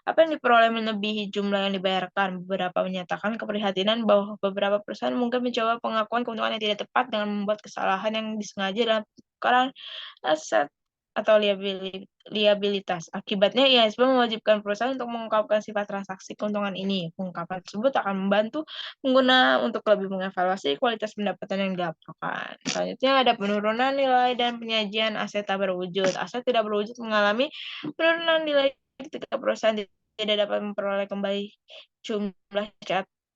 apa yang diperoleh melebihi jumlah yang dibayarkan. Beberapa menyatakan keprihatinan bahwa beberapa perusahaan mungkin mencoba pengakuan keuntungan yang tidak tepat dengan membuat kesalahan yang disengaja dalam penukaran aset atau liabilitas. Akibatnya, IASB mewajibkan perusahaan untuk mengungkapkan sifat transaksi keuntungan ini. Pengungkapan tersebut akan membantu pengguna untuk lebih mengevaluasi kualitas pendapatan yang dilaporkan. Selanjutnya ada penurunan nilai dan penyajian aset tak berwujud. Aset tidak berwujud mengalami penurunan nilai ketika perusahaan tidak dapat memperoleh kembali jumlah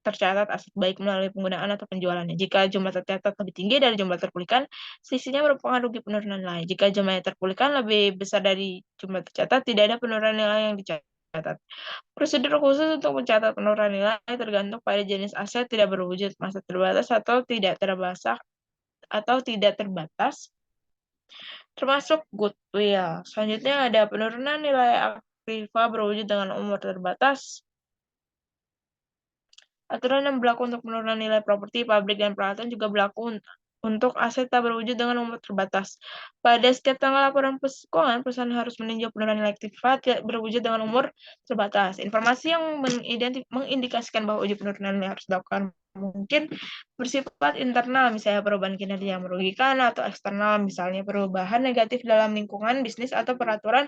tercatat aset baik melalui penggunaan atau penjualannya. Jika jumlah tercatat lebih tinggi dari jumlah terpulihkan, sisinya merupakan rugi penurunan nilai. Jika jumlah yang terpulihkan lebih besar dari jumlah tercatat, tidak ada penurunan nilai yang dicatat. Prosedur khusus untuk mencatat penurunan nilai tergantung pada jenis aset tidak berwujud, masa terbatas atau tidak terbatas, termasuk goodwill. Selanjutnya ada penurunan nilai aktiva berwujud dengan umur terbatas. Aturan yang berlaku untuk penurunan nilai properti, pabrik, dan peralatan juga berlaku untuk aset tak berwujud dengan umur terbatas. Pada setiap tanggal laporan keuangan, perusahaan harus meninjau penurunan nilai aktiva tidak berwujud dengan umur terbatas. Informasi yang mengindikasikan bahwa uji penurunan nilai harus dilakukan mungkin bersifat internal, misalnya perubahan kinerja yang merugikan, atau eksternal, misalnya perubahan negatif dalam lingkungan bisnis atau peraturan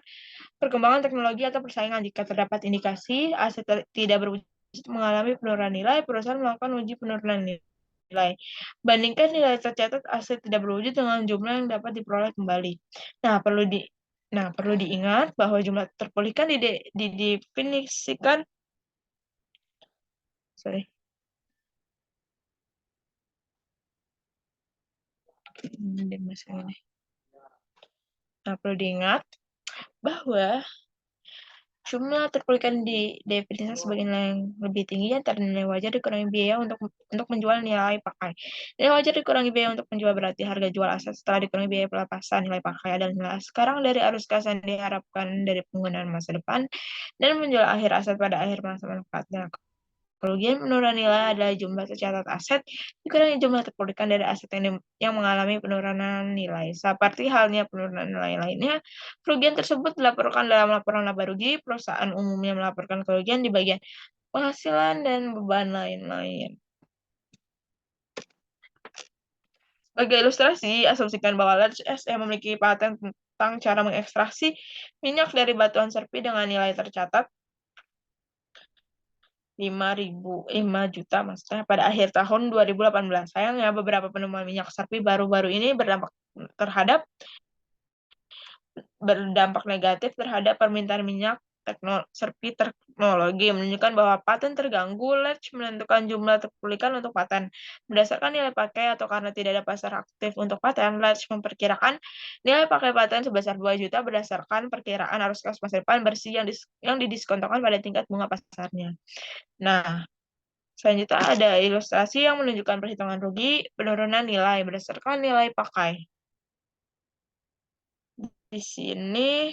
perkembangan teknologi atau persaingan. Jika terdapat indikasi aset tidak berwujud mengalami penurunan nilai, perusahaan melakukan uji penurunan nilai. Bandingkan nilai tercatat aset tidak berwujud dengan jumlah yang dapat diperoleh kembali. Nah, perlu diingat bahwa jumlah terpulihkan didefinisikan sorry. Nah, perlu diingat bahwa Jumlah terpulihkan didefinisikan sebagai nilai yang lebih tinggi antara nilai wajar dikurangi biaya untuk menjual nilai pakai. Nilai wajar dikurangi biaya untuk menjual berarti harga jual aset setelah dikurangi biaya pelepasan nilai pakai adalah nilai sekarang dari arus kas yang diharapkan dari penggunaan masa depan dan menjual akhir aset pada akhir masa manfaatnya. Kerugian penurunan nilai adalah jumlah tercatat aset dikurangi jumlah terpulihkan dari aset yang mengalami penurunan nilai. Seperti halnya penurunan nilai lainnya, kerugian tersebut dilaporkan dalam laporan laba rugi. Perusahaan umumnya melaporkan kerugian di bagian penghasilan dan beban lain-lain. Sebagai ilustrasi, asumsikan bahwa Large SE memiliki paten tentang cara mengekstraksi minyak dari batuan serpi dengan nilai tercatat 5 juta maksudnya pada akhir tahun 2018. Sayangnya beberapa penemuan minyak sapi baru-baru ini berdampak negatif terhadap permintaan minyak serpi teknologi, menunjukkan bahwa paten terganggu. Ledge menentukan jumlah terpulihkan untuk paten berdasarkan nilai pakai atau karena tidak ada pasar aktif untuk paten. Ledge memperkirakan nilai pakai paten sebesar 2 juta berdasarkan perkiraan arus kas masa depan bersih yang didiskontokan pada tingkat bunga pasarnya. Nah, selanjutnya ada ilustrasi yang menunjukkan perhitungan rugi penurunan nilai berdasarkan nilai pakai. Di sini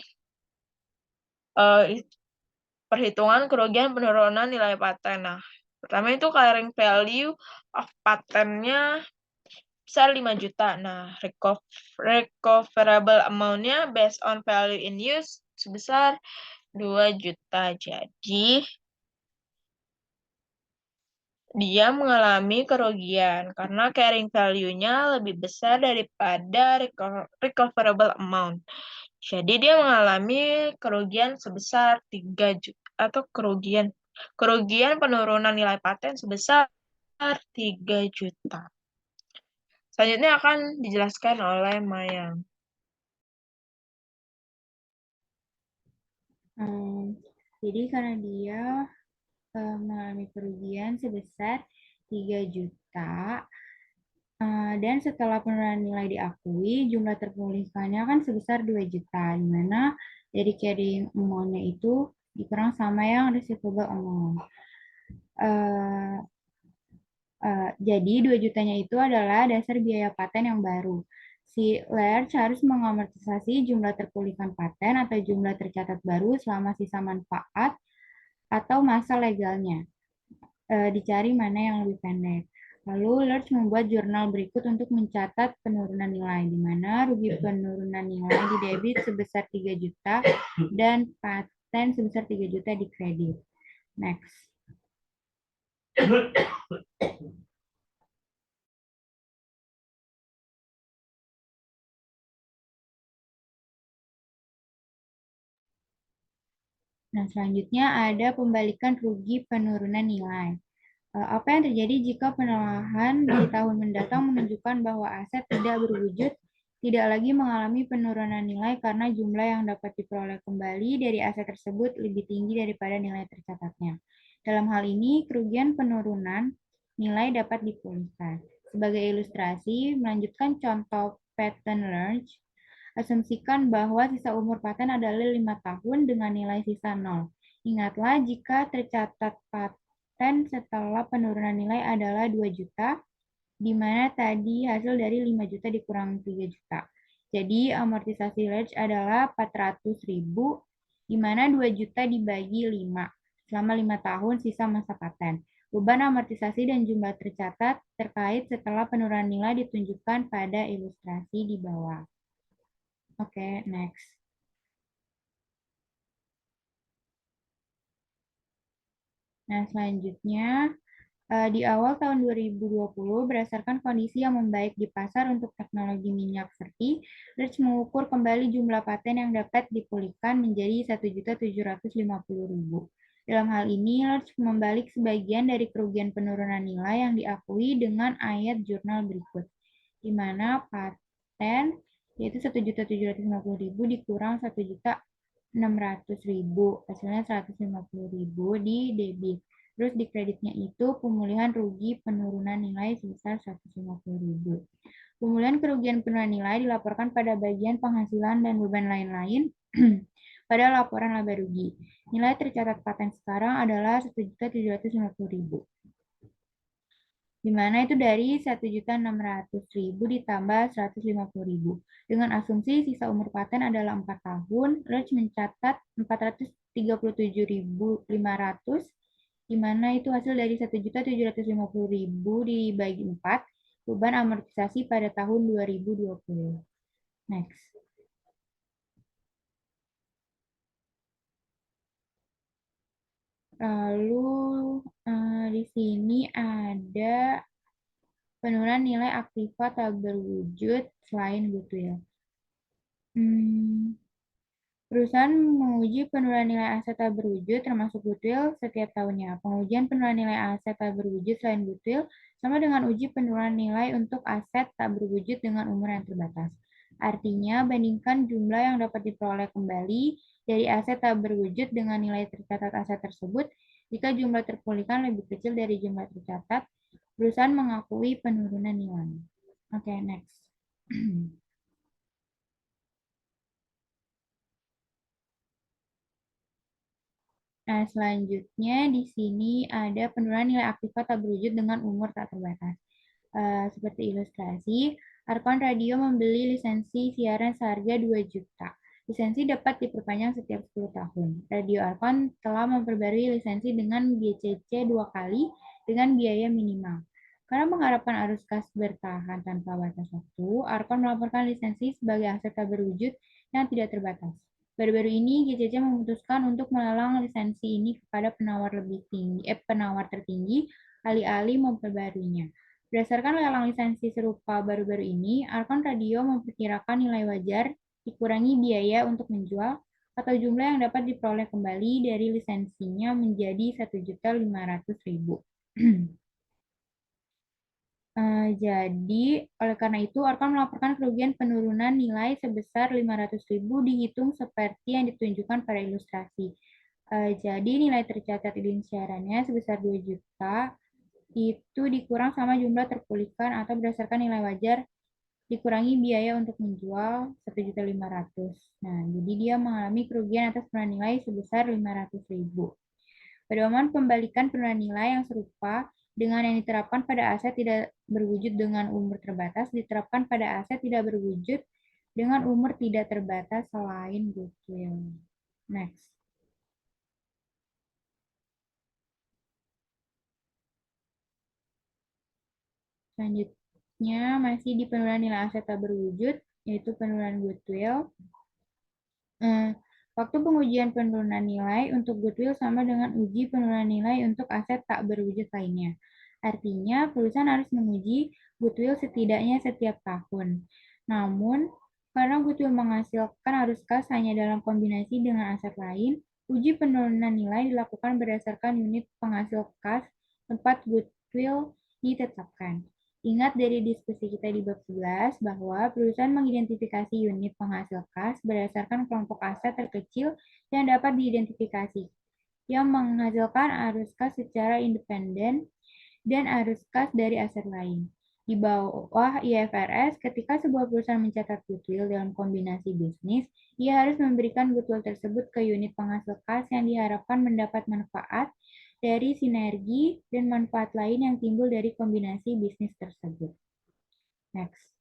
perhitungan kerugian penurunan nilai paten. Nah, pertama itu carrying value of patennya besar 5 juta. Nah, recoverable amount-nya based on value in use sebesar 2 juta. Jadi, dia mengalami kerugian karena carrying value-nya lebih besar daripada recoverable amount. Jadi dia mengalami kerugian sebesar 3 juta atau kerugian penurunan nilai paten sebesar 3 juta. Selanjutnya akan dijelaskan oleh Mayang. Jadi karena dia mengalami kerugian sebesar 3 juta, dan setelah penurunan nilai diakui, jumlah terpulihkannya kan sebesar 2 juta, di mana dari carrying amount-nya itu dikurang sama yang receivable amount. Jadi 2 jutanya itu adalah dasar biaya paten yang baru. Si Lerch harus mengamortisasi jumlah terpulihkan paten atau jumlah tercatat baru selama sisa manfaat atau masa legalnya. Dicari mana yang lebih pendek. Lalu Lerch membuat jurnal berikut untuk mencatat penurunan nilai, di mana rugi penurunan nilai di debit sebesar 3 juta dan paten sebesar 3 juta di kredit. Next. Nah, selanjutnya ada pembalikan rugi penurunan nilai. Apa yang terjadi jika penelahan di tahun mendatang menunjukkan bahwa aset tidak berwujud, tidak lagi mengalami penurunan nilai karena jumlah yang dapat diperoleh kembali dari aset tersebut lebih tinggi daripada nilai tercatatnya. Dalam hal ini, kerugian penurunan nilai dapat dipulihkan. Sebagai ilustrasi, melanjutkan contoh patent Lerch, asumsikan bahwa sisa umur paten adalah 5 tahun dengan nilai sisa 0. Ingatlah jika tercatat paten setelah penurunan nilai adalah 2 juta, di mana tadi hasil dari 5 juta dikurang 3 juta. Jadi amortisasi Ledge adalah 400.000, di mana 2 juta dibagi 5, selama 5 tahun sisa masa paten. Beban amortisasi dan jumlah tercatat terkait setelah penurunan nilai ditunjukkan pada ilustrasi di bawah. Oke, next. Nah, selanjutnya di awal tahun 2020, berdasarkan kondisi yang membaik di pasar untuk teknologi minyak serti, Lerch mengukur kembali jumlah paten yang dapat dipulihkan menjadi 1.750.000. Dalam hal ini, Lerch membalik sebagian dari kerugian penurunan nilai yang diakui dengan ayat jurnal berikut, di mana paten yaitu 1.750.000 dikurang 1.600.000, hasilnya 150.000 di debit. Terus di kreditnya itu pemulihan rugi penurunan nilai sebesar 150.000. Pemulihan kerugian penurunan nilai dilaporkan pada bagian penghasilan dan beban lain-lain pada laporan laba rugi. Nilai tercatat paten sekarang adalah 1.750.000. Di mana itu dari 1.600.000 ditambah 150.000. Dengan asumsi sisa umur paten adalah 4 tahun, Roach mencatat 437.500, di mana itu hasil dari 1.750.000 dibagi 4, beban amortisasi pada tahun 2020. Next. Lalu di sini ada penurunan nilai aktiva tak berwujud selain goodwill. Perusahaan menguji penurunan nilai aset tak berwujud termasuk goodwill setiap tahunnya. Pengujian penurunan nilai aset tak berwujud selain goodwill sama dengan uji penurunan nilai untuk aset tak berwujud dengan umur yang terbatas. Artinya, bandingkan jumlah yang dapat diperoleh kembali dari aset tak berwujud dengan nilai tercatat aset tersebut. Jika jumlah terpulihkan lebih kecil dari jumlah tercatat, perusahaan mengakui penurunan nilai. Oke, next. Nah, selanjutnya di sini ada penurunan nilai aktiva tak berwujud dengan umur tak terbatas. Seperti ilustrasi, Arkon Radio membeli lisensi siaran seharga 2 juta. Lisensi dapat diperpanjang setiap 10 tahun. Radio Arkon telah memperbarui lisensi dengan GCC 2 kali dengan biaya minimal. Karena mengharapkan arus kas bertahan tanpa batas waktu, Arkon melaporkan lisensi sebagai aset tak berwujud yang tidak terbatas. Baru-baru ini, GCC memutuskan untuk melelang lisensi ini kepada penawar tertinggi, alih-alih memperbaruinya. Berdasarkan lelang lisensi serupa baru-baru ini, Arkon Radio memperkirakan nilai wajar dikurangi biaya untuk menjual atau jumlah yang dapat diperoleh kembali dari lisensinya menjadi 1.500.000. Jadi, oleh karena itu, Arkon melaporkan kerugian penurunan nilai sebesar 500.000 dihitung seperti yang ditunjukkan pada ilustrasi. Jadi, nilai tercatat di siarannya sebesar 2 juta, itu dikurang sama jumlah terpulihkan atau berdasarkan nilai wajar, dikurangi biaya untuk menjual 1.500.000. Nah, jadi dia mengalami kerugian atas penurunan nilai sebesar 500.000. Pedoman pembalikan penurunan nilai yang serupa dengan yang diterapkan pada aset tidak berwujud dengan umur terbatas diterapkan pada aset tidak berwujud dengan umur tidak terbatas selain goodwill. Next. Selanjutnya masih di penurunan nilai aset tak berwujud, yaitu penurunan goodwill. Waktu pengujian penurunan nilai untuk goodwill sama dengan uji penurunan nilai untuk aset tak berwujud lainnya. Artinya, perusahaan harus menguji goodwill setidaknya setiap tahun. Namun, karena goodwill menghasilkan arus kas hanya dalam kombinasi dengan aset lain, uji penurunan nilai dilakukan berdasarkan unit penghasil kas tempat goodwill ditetapkan. Ingat dari diskusi kita di bab 11 bahwa perusahaan mengidentifikasi unit penghasil kas berdasarkan kelompok aset terkecil yang dapat diidentifikasi, yang menghasilkan arus kas secara independen dan arus kas dari aset lain. Di bawah IFRS, ketika sebuah perusahaan mencatat goodwill dalam kombinasi bisnis, ia harus memberikan goodwill tersebut ke unit penghasil kas yang diharapkan mendapat manfaat dari sinergi dan manfaat lain yang timbul dari kombinasi bisnis tersebut. Next.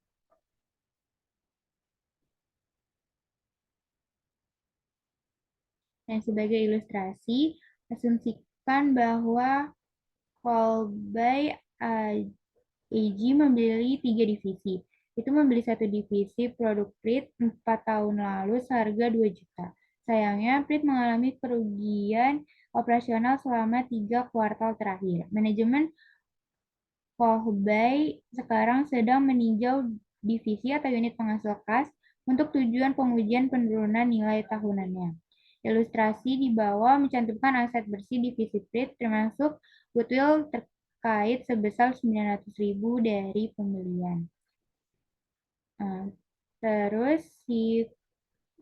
Dan sebagai ilustrasi, asumsikan bahwa Colby AG membeli 3 divisi. Itu membeli satu divisi produk Prit 4 tahun lalu seharga 2 juta. Sayangnya, Prit mengalami kerugian operasional selama 3 kuartal terakhir. Manajemen Colby sekarang sedang meninjau divisi atau unit penghasil kas untuk tujuan pengujian penurunan nilai tahunannya. Ilustrasi di bawah mencantumkan aset bersih divisi Prit termasuk goodwill terkait sebesar 900.000 dari pembelian. Terus si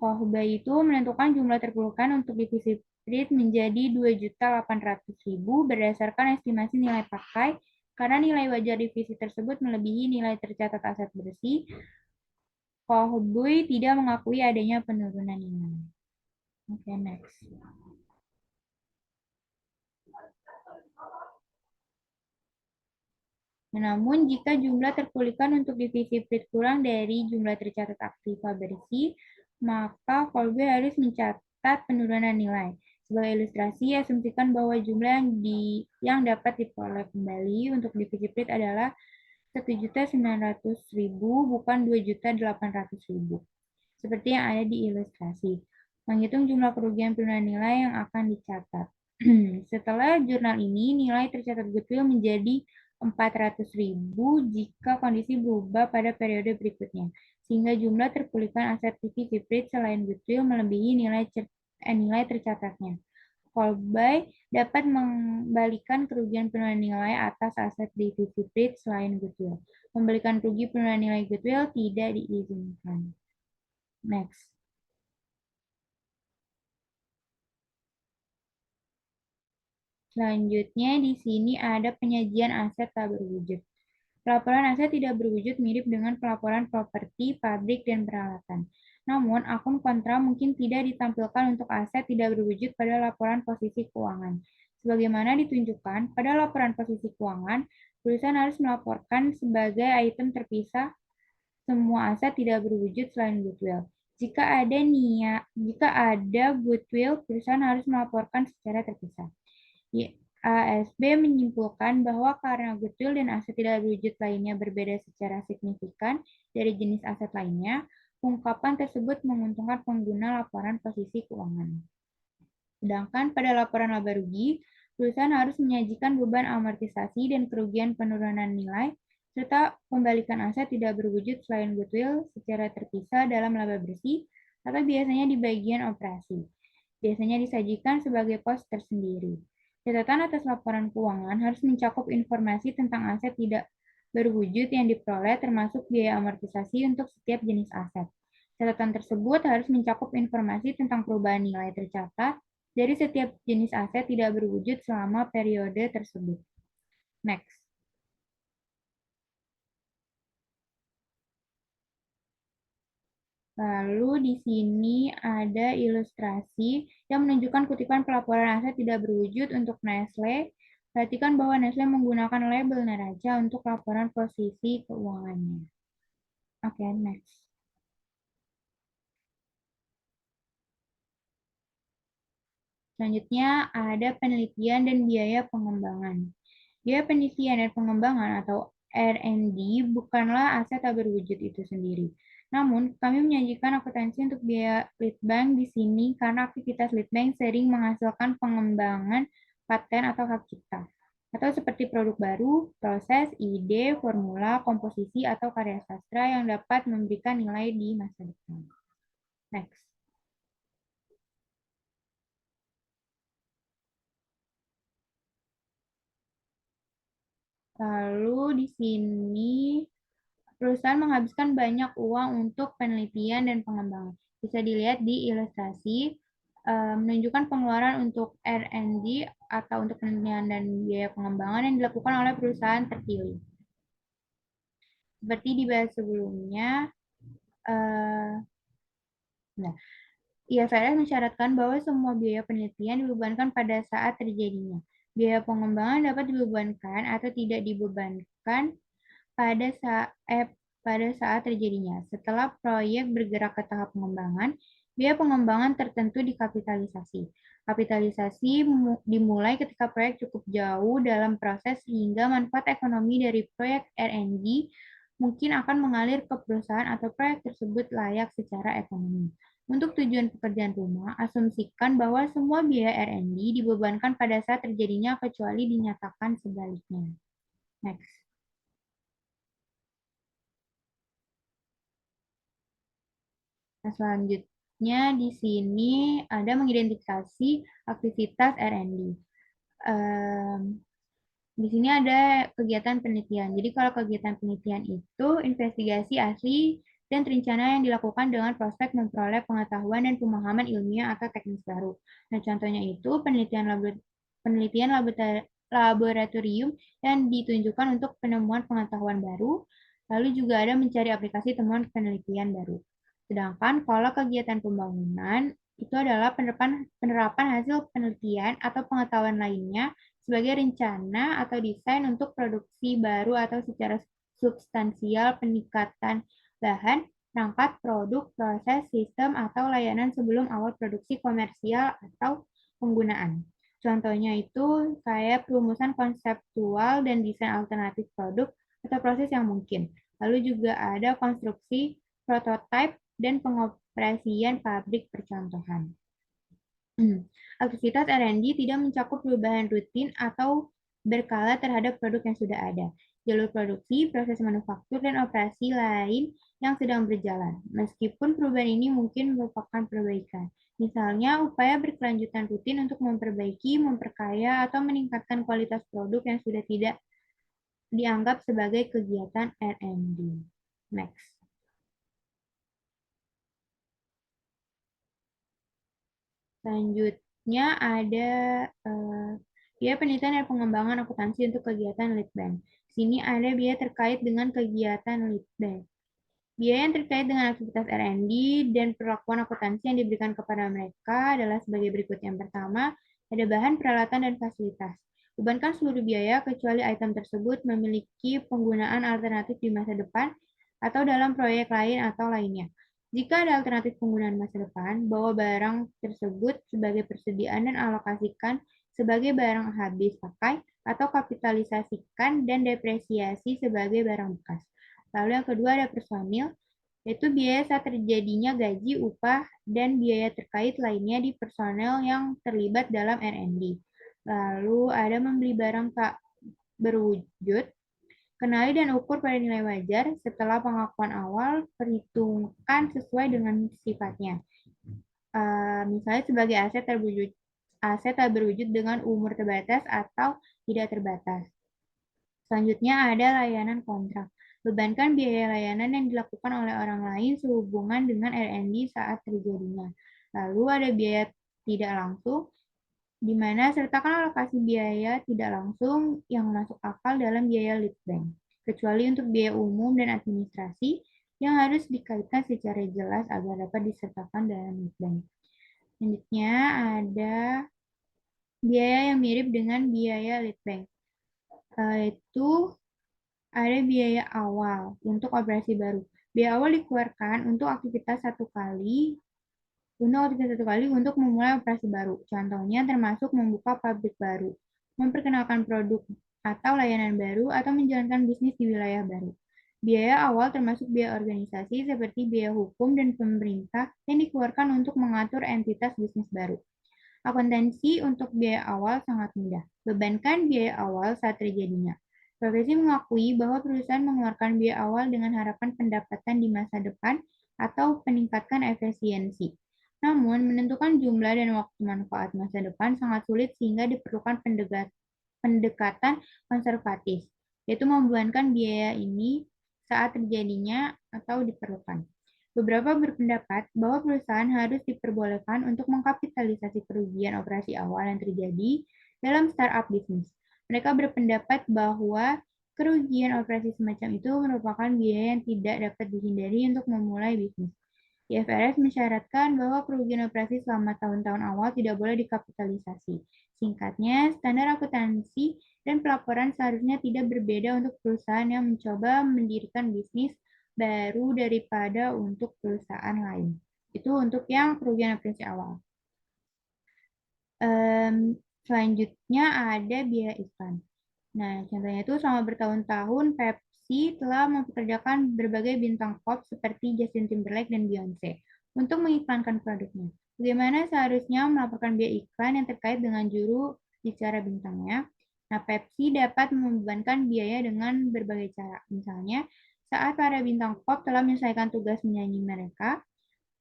Kohba itu menentukan jumlah terpurukkan untuk divisi Prit menjadi 2.800.000 berdasarkan estimasi nilai pakai karena nilai wajar divisi tersebut melebihi nilai tercatat aset bersih. Kohbui tidak mengakui adanya penurunan nilai. Oke, next. Namun, jika jumlah terpulihkan untuk divisi Prit kurang dari jumlah tercatat aktiva bersih, maka Kolbe harus mencatat penurunan nilai. Sebagai ilustrasi, asumsikan bahwa jumlah yang dapat diperoleh kembali untuk divisi Prit adalah 1.900.000, bukan 2.800.000. Seperti yang ada di ilustrasi. Menghitung jumlah kerugian penurunan nilai yang akan dicatat. Setelah jurnal ini, nilai tercatat goodwill menjadi 400.000 jika kondisi berubah pada periode berikutnya, sehingga jumlah terpulihkan aset divisi Prit selain goodwill melebihi nilai tercatatnya. Callby dapat mengembalikan kerugian penurunan nilai atas aset divisi Prit selain goodwill. Membalikan rugi penurunan nilai goodwill tidak diizinkan. Next. Selanjutnya di sini ada penyajian aset tak berwujud. Pelaporan aset tidak berwujud mirip dengan pelaporan properti, pabrik, dan peralatan. Namun, akun kontra mungkin tidak ditampilkan untuk aset tidak berwujud pada laporan posisi keuangan. Sebagaimana ditunjukkan, pada laporan posisi keuangan, perusahaan harus melaporkan sebagai item terpisah semua aset tidak berwujud selain goodwill. Jika ada goodwill, perusahaan harus melaporkan secara terpisah. ASB menyimpulkan bahwa karena goodwill dan aset tidak berwujud lainnya berbeda secara signifikan dari jenis aset lainnya, ungkapan tersebut menguntungkan pengguna laporan posisi keuangan. Sedangkan pada laporan laba rugi, perusahaan harus menyajikan beban amortisasi dan kerugian penurunan nilai, serta pembalikan aset tidak berwujud selain goodwill secara terpisah dalam laba bersih, atau biasanya di bagian operasi. Biasanya disajikan sebagai pos tersendiri. Catatan atas laporan keuangan harus mencakup informasi tentang aset tidak berwujud yang diperoleh termasuk biaya amortisasi untuk setiap jenis aset. Catatan tersebut harus mencakup informasi tentang perubahan nilai tercatat dari setiap jenis aset tidak berwujud selama periode tersebut. Next. Lalu di sini ada ilustrasi yang menunjukkan kutipan pelaporan aset tidak berwujud untuk Nestle. Perhatikan bahwa Nestle menggunakan label neraca untuk laporan posisi keuangannya. Oke, next. Selanjutnya ada penelitian dan biaya pengembangan. Biaya penelitian dan pengembangan atau R&D bukanlah aset tak berwujud itu sendiri. Namun, kami menyajikan akuntansi untuk biaya lead bank di sini karena aktivitas lead bank sering menghasilkan pengembangan paten atau hak cipta, atau seperti produk baru, proses, ide, formula, komposisi, atau karya sastra yang dapat memberikan nilai di masa depan. Next. Lalu di sini perusahaan menghabiskan banyak uang untuk penelitian dan pengembangan. Bisa dilihat di ilustrasi menunjukkan pengeluaran untuk R&D atau untuk penelitian dan biaya pengembangan yang dilakukan oleh perusahaan terpilih. Seperti dibahas sebelumnya, nah, IFRS mensyaratkan bahwa semua biaya penelitian dibebankan pada saat terjadinya. Biaya pengembangan dapat dibebankan atau tidak dibebankan pada saat terjadinya. Setelah proyek bergerak ke tahap pengembangan, biaya pengembangan tertentu dikapitalisasi. Kapitalisasi dimulai ketika proyek cukup jauh dalam proses sehingga manfaat ekonomi dari proyek R&D mungkin akan mengalir ke perusahaan atau proyek tersebut layak secara ekonomi. Untuk tujuan pekerjaan rumah, asumsikan bahwa semua biaya R&D dibebankan pada saat terjadinya kecuali dinyatakan sebaliknya. Next. Nah, selanjutnya di sini ada mengidentifikasi aktivitas R&D. Di sini ada kegiatan penelitian. Jadi kalau kegiatan penelitian itu investigasi asli dan terencana yang dilakukan dengan prospek memperoleh pengetahuan dan pemahaman ilmiah atau teknis baru. Nah, contohnya itu penelitian laboratorium yang ditunjukkan untuk penemuan pengetahuan baru, lalu juga ada mencari aplikasi temuan penelitian baru. Sedangkan kalau kegiatan pembangunan itu adalah penerapan hasil penelitian atau pengetahuan lainnya sebagai rencana atau desain untuk produksi baru atau secara substansial peningkatan bahan, perangkat, produk, proses, sistem, atau layanan sebelum awal produksi komersial atau penggunaan. Contohnya itu kayak perumusan konseptual dan desain alternatif produk atau proses yang mungkin. Lalu juga ada konstruksi, prototipe, dan pengoperasian pabrik percontohan. Aktivitas R&D tidak mencakup perubahan rutin atau berkala terhadap produk yang sudah ada. Jalur produksi, proses manufaktur, dan operasi lain yang sedang berjalan. Meskipun perubahan ini mungkin merupakan perbaikan. Misalnya, upaya berkelanjutan rutin untuk memperbaiki, memperkaya, atau meningkatkan kualitas produk yang sudah tidak dianggap sebagai kegiatan R&D. Next. Selanjutnya ada biaya penelitian dan pengembangan akuntansi untuk kegiatan lead bank. Sini ada biaya terkait dengan kegiatan lead bank. Biaya yang terkait dengan aktivitas R&D dan perlakuan akuntansi yang diberikan kepada mereka adalah sebagai berikut. Yang pertama, ada bahan, peralatan, dan fasilitas. Bebankan seluruh biaya kecuali item tersebut memiliki penggunaan alternatif di masa depan atau dalam proyek lain atau lainnya. Jika ada alternatif penggunaan masa depan, bawa barang tersebut sebagai persediaan dan alokasikan sebagai barang habis pakai atau kapitalisasikan dan depresiasi sebagai barang bekas. Lalu yang kedua ada personil, yaitu biaya saat terjadinya gaji, upah, dan biaya terkait lainnya di personel yang terlibat dalam R&D. Lalu ada membeli barang tak berwujud, kenali dan ukur pada nilai wajar setelah pengakuan awal, perhitungkan sesuai dengan sifatnya. Misalnya sebagai aset tak berwujud dengan umur terbatas atau tidak terbatas. Selanjutnya ada layanan kontrak. Bebankan biaya layanan yang dilakukan oleh orang lain sehubungan dengan R&D saat terjadinya. Lalu ada biaya tidak langsung, di mana sertakan alokasi biaya tidak langsung yang masuk akal dalam biaya lead bank, kecuali untuk biaya umum dan administrasi yang harus dikaitkan secara jelas agar dapat disertakan dalam lead bank. Selanjutnya ada biaya yang mirip dengan biaya lead bank, yaitu ada biaya awal untuk operasi baru. Biaya awal dikeluarkan untuk aktivitas satu kali untuk memulai operasi baru. Contohnya termasuk membuka pabrik baru, memperkenalkan produk atau layanan baru, atau menjalankan bisnis di wilayah baru. Biaya awal termasuk biaya organisasi seperti biaya hukum dan pemerintah yang dikeluarkan untuk mengatur entitas bisnis baru. Akuntansi untuk biaya awal sangat mudah. Bebankan biaya awal saat terjadinya. Profesi mengakui bahwa perusahaan mengeluarkan biaya awal dengan harapan pendapatan di masa depan atau peningkatkan efisiensi. Namun, menentukan jumlah dan waktu manfaat masa depan sangat sulit sehingga diperlukan pendekatan konservatif, yaitu membebankan biaya ini saat terjadinya atau diperlukan. Beberapa berpendapat bahwa perusahaan harus diperbolehkan untuk mengkapitalisasi kerugian operasi awal yang terjadi dalam startup bisnis. Mereka berpendapat bahwa kerugian operasi semacam itu merupakan biaya yang tidak dapat dihindari untuk memulai bisnis. IFRS mensyaratkan bahwa kerugian operasi selama tahun-tahun awal tidak boleh dikapitalisasi. Singkatnya, standar akuntansi dan pelaporan seharusnya tidak berbeda untuk perusahaan yang mencoba mendirikan bisnis baru daripada untuk perusahaan lain. Itu untuk yang kerugian operasi awal. Selanjutnya ada biaya iklan. Nah, contohnya itu selama bertahun-tahun Pepsi telah mempekerjakan berbagai bintang pop seperti Justin Timberlake dan Beyonce untuk mengiklankan produknya. Bagaimana seharusnya melaporkan biaya iklan yang terkait dengan juru bicara bintangnya? Nah, Pepsi dapat membebankan biaya dengan berbagai cara. Misalnya, saat para bintang pop telah menyelesaikan tugas menyanyi mereka,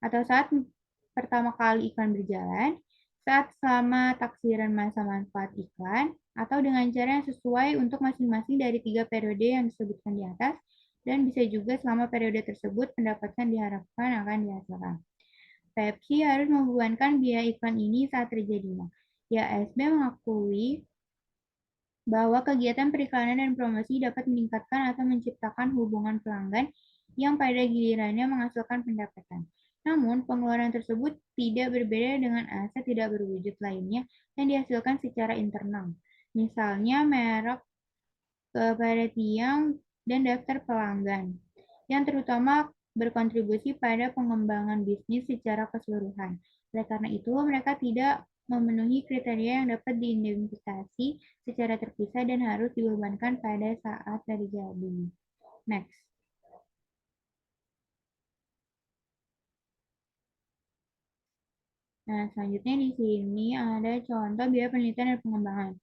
atau saat pertama kali iklan berjalan, saat selama taksiran masa manfaat iklan, atau dengan cara yang sesuai untuk masing-masing dari 3 periode yang disebutkan di atas, dan bisa juga selama periode tersebut pendapatan diharapkan akan dihasilkan. Pepsi harus membebankan biaya iklan ini saat terjadinya. YSB mengakui bahwa kegiatan periklanan dan promosi dapat meningkatkan atau menciptakan hubungan pelanggan yang pada gilirannya menghasilkan pendapatan. Namun, pengeluaran tersebut tidak berbeda dengan aset tidak berwujud lainnya yang dihasilkan secara internal. Misalnya merek kepada tiang dan daftar pelanggan, yang terutama berkontribusi pada pengembangan bisnis secara keseluruhan. Oleh karena itu, mereka tidak memenuhi kriteria yang dapat diidentifikasi secara terpisah dan harus dibebankan pada saat terjadi. Next. Nah, selanjutnya di sini ada contoh biaya penelitian dan pengembangan.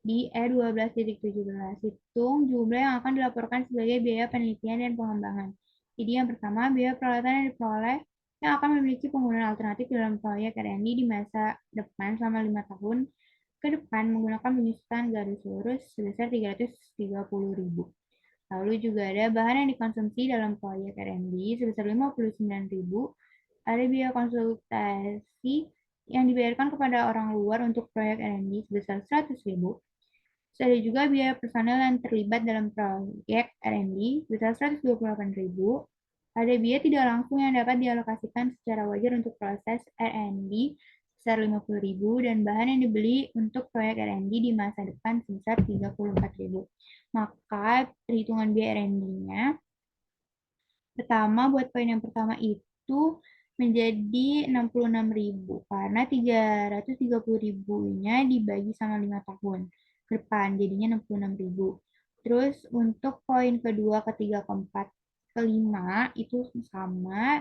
Di E12.17, hitung jumlah yang akan dilaporkan sebagai biaya penelitian dan pengembangan. Jadi yang pertama, biaya peralatan yang diperoleh yang akan memiliki penggunaan alternatif dalam proyek R&D di masa depan selama 5 tahun ke depan menggunakan penyusutan garis lurus sebesar 330.000. Lalu juga ada bahan yang dikonsumsi dalam proyek R&D sebesar 59.000. Ada biaya konsultasi yang dibayarkan kepada orang luar untuk proyek R&D sebesar 100.000. Ada juga biaya personel yang terlibat dalam proyek R&D sebesar 128.000. Ada biaya tidak langsung yang dapat dialokasikan secara wajar untuk proses R&D sebesar 50.000 dan bahan yang dibeli untuk proyek R&D di masa depan sebesar 34.000. Maka perhitungan biaya R&D-nya pertama buat poin yang pertama itu menjadi 66.000 karena 330.000-nya dibagi sama 5 tahun ke depan jadinya 66.000. Terus untuk poin kedua, ketiga, keempat, kelima itu sama,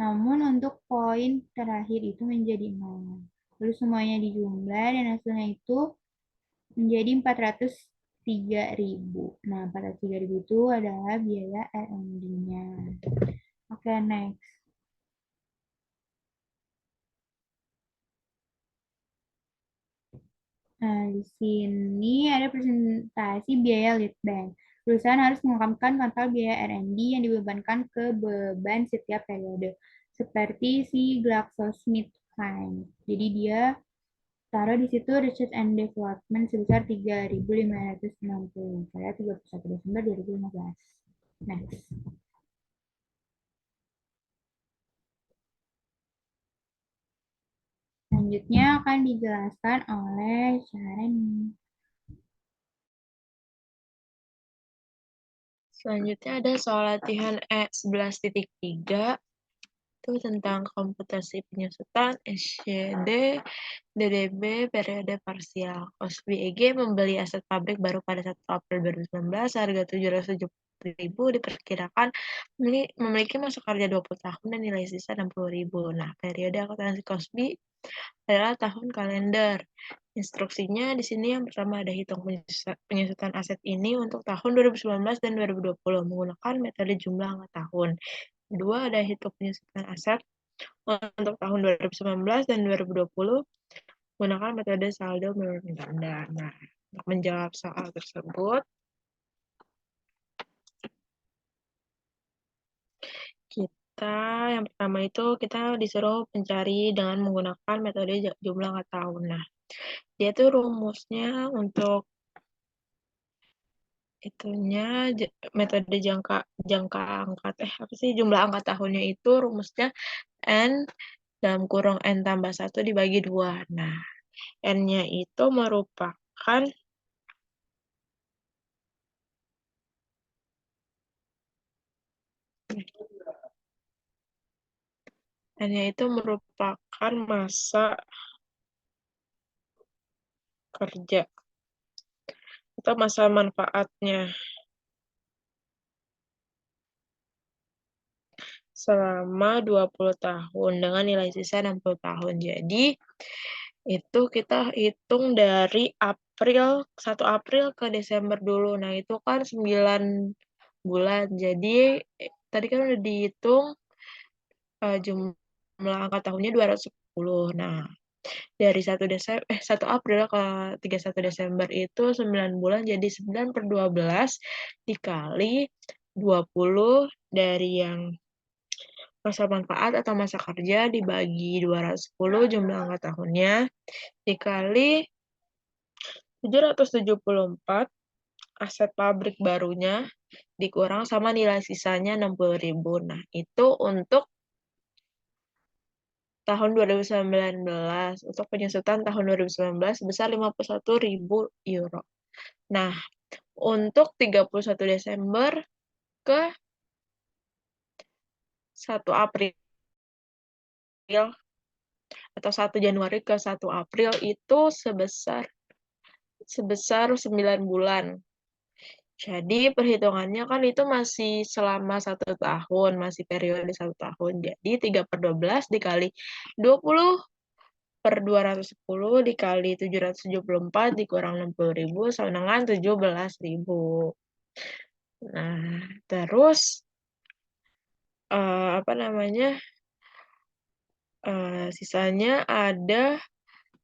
namun untuk poin terakhir itu menjadi 0. Lalu semuanya dijumlah dan hasilnya itu menjadi 403.000. Nah, 403.000 itu adalah biaya R&D-nya. Oke, next. Nah, di sini ada presentasi biaya lead bank. Perusahaan harus mengungkapkan total biaya R&D yang dibebankan ke beban setiap periode. Seperti si GlaxoSmithKline. Jadi dia taruh di situ research and development sebesar 3.560 pada 31 Desember 2015. Next. Selanjutnya akan dijelaskan oleh Syarani. Selanjutnya ada soal latihan E11.3 itu tentang komputasi penyusutan SCD DDB periode parsial. OSBI EG membeli aset pabrik baru pada 1 April 2019, harga 770.000 diperkirakan memiliki masa kerja 20 tahun dan nilai sisa 60.000. Nah, periode akuntansi OSBI adalah tahun kalender. Instruksinya di sini yang pertama ada hitung penyusutan aset ini untuk tahun 2019 dan 2020 menggunakan metode jumlah angka tahun. Kedua ada hitung penyusutan aset untuk tahun 2019 dan 2020 menggunakan metode saldo menurun ganda. Nah, untuk menjawab soal tersebut, yang pertama itu kita disuruh mencari dengan menggunakan metode jumlah angka tahun. Nah, dia tuh rumusnya untuk itunya metode jangka angka apa sih jumlah angka tahunnya itu rumusnya n dalam kurung n tambah 1 dibagi 2. Nah, n-nya itu merupakan masa kerja atau masa manfaatnya selama 20 tahun dengan nilai sisa 60 tahun. Jadi itu kita hitung dari 1 April ke Desember dulu. Nah, itu kan 9 bulan. Jadi tadi kan udah dihitung jumlah angka tahunnya 210. Nah, dari 1 April ke 31 Desember itu 9 bulan, jadi 9 per 12 dikali 20 dari yang masa manfaat atau masa kerja dibagi 210 jumlah angka tahunnya dikali 774 aset pabrik barunya dikurang sama nilai sisanya 60.000. Nah, itu untuk tahun 2019. Untuk penyusutan tahun 2019 sebesar 51.000 euro. Nah, untuk 31 Desember ke 1 April atau 1 Januari ke 1 April itu sebesar 9 bulan. Jadi perhitungannya kan itu masih selama 1 tahun, masih periode 1 tahun. Jadi 3/12 dikali 20 per 210 dikali 774 dikurang 60.000 sama dengan 17.000. Nah, terus apa namanya? Sisanya ada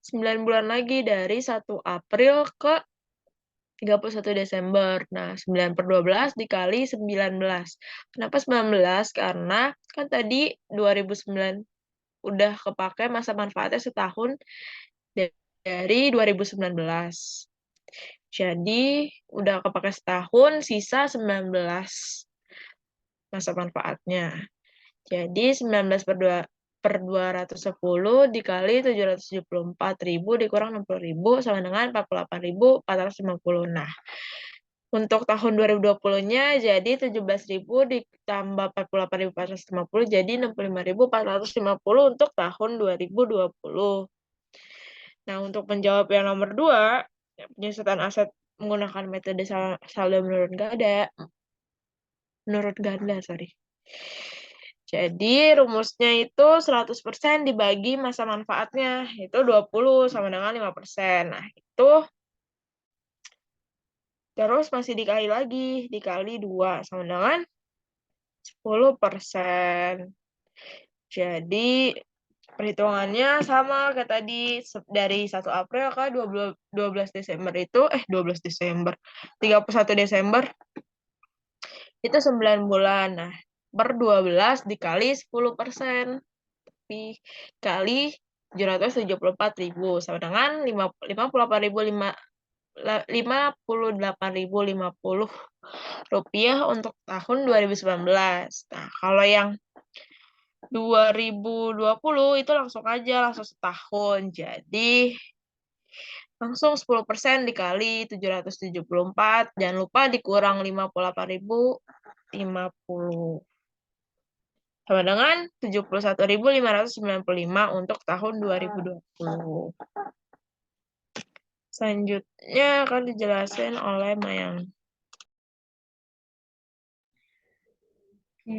9 bulan lagi dari 1 April ke 31 Desember. Nah, 9/12 dikali 19. Kenapa 19? Karena kan tadi 2009 udah kepake masa manfaatnya setahun dari 2019. Jadi, udah kepake setahun, sisa 19 masa manfaatnya. Jadi 19 per 210 dikali 774.000 dikurang 60.000 sama dengan 48.450. Nah, untuk tahun 2020-nya jadi 17.000 ditambah 48.450 jadi 65.450 untuk tahun 2020. Nah, untuk menjawab yang nomor 2, penyusutan aset menggunakan metode saldo menurut ganda, sorry. Jadi rumusnya itu 100% dibagi masa manfaatnya, itu 20 sama dengan 5%. Nah, itu terus masih dikali lagi, dikali 2 sama dengan 10%. Jadi perhitungannya sama kayak tadi, dari 1 April ke 12 Desember itu, 12 Desember, 31 Desember itu 9 bulan. Nah, per 12 dikali 10%. Kali 774.000 sama dengan 58.050 rupiah untuk tahun 2019. Nah, kalau yang 2020 itu langsung aja, langsung setahun. Jadi, langsung 10% dikali 774, jangan lupa dikurang 58.050. Sama dengan 71.595 untuk tahun 2020. Selanjutnya akan dijelasin oleh Mayang. Oke,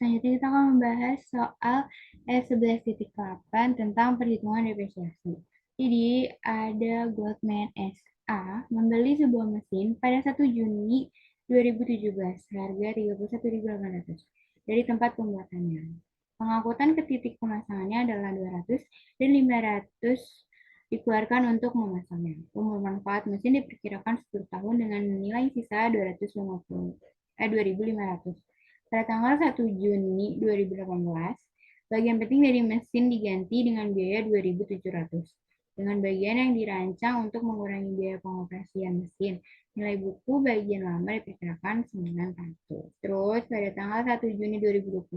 selanjutnya kita akan membahas soal S11.8 tentang perhitungan depresiasi. Jadi, ada Goldman SA membeli sebuah mesin pada 1 Juni 2017 harga 31.800 dari tempat pembuatannya. Pengangkutan ke titik pemasangannya adalah 200 dan 500 dikeluarkan untuk memasangnya. Umur manfaat mesin diperkirakan 10 tahun dengan nilai sisa 2.500. Pada tanggal 1 Juni 2018, bagian penting dari mesin diganti dengan biaya 2.700. Dengan bagian yang dirancang untuk mengurangi biaya pengoperasian mesin, nilai buku bagian lama diperkirakan 900. Terus pada tanggal 1 Juni 2021,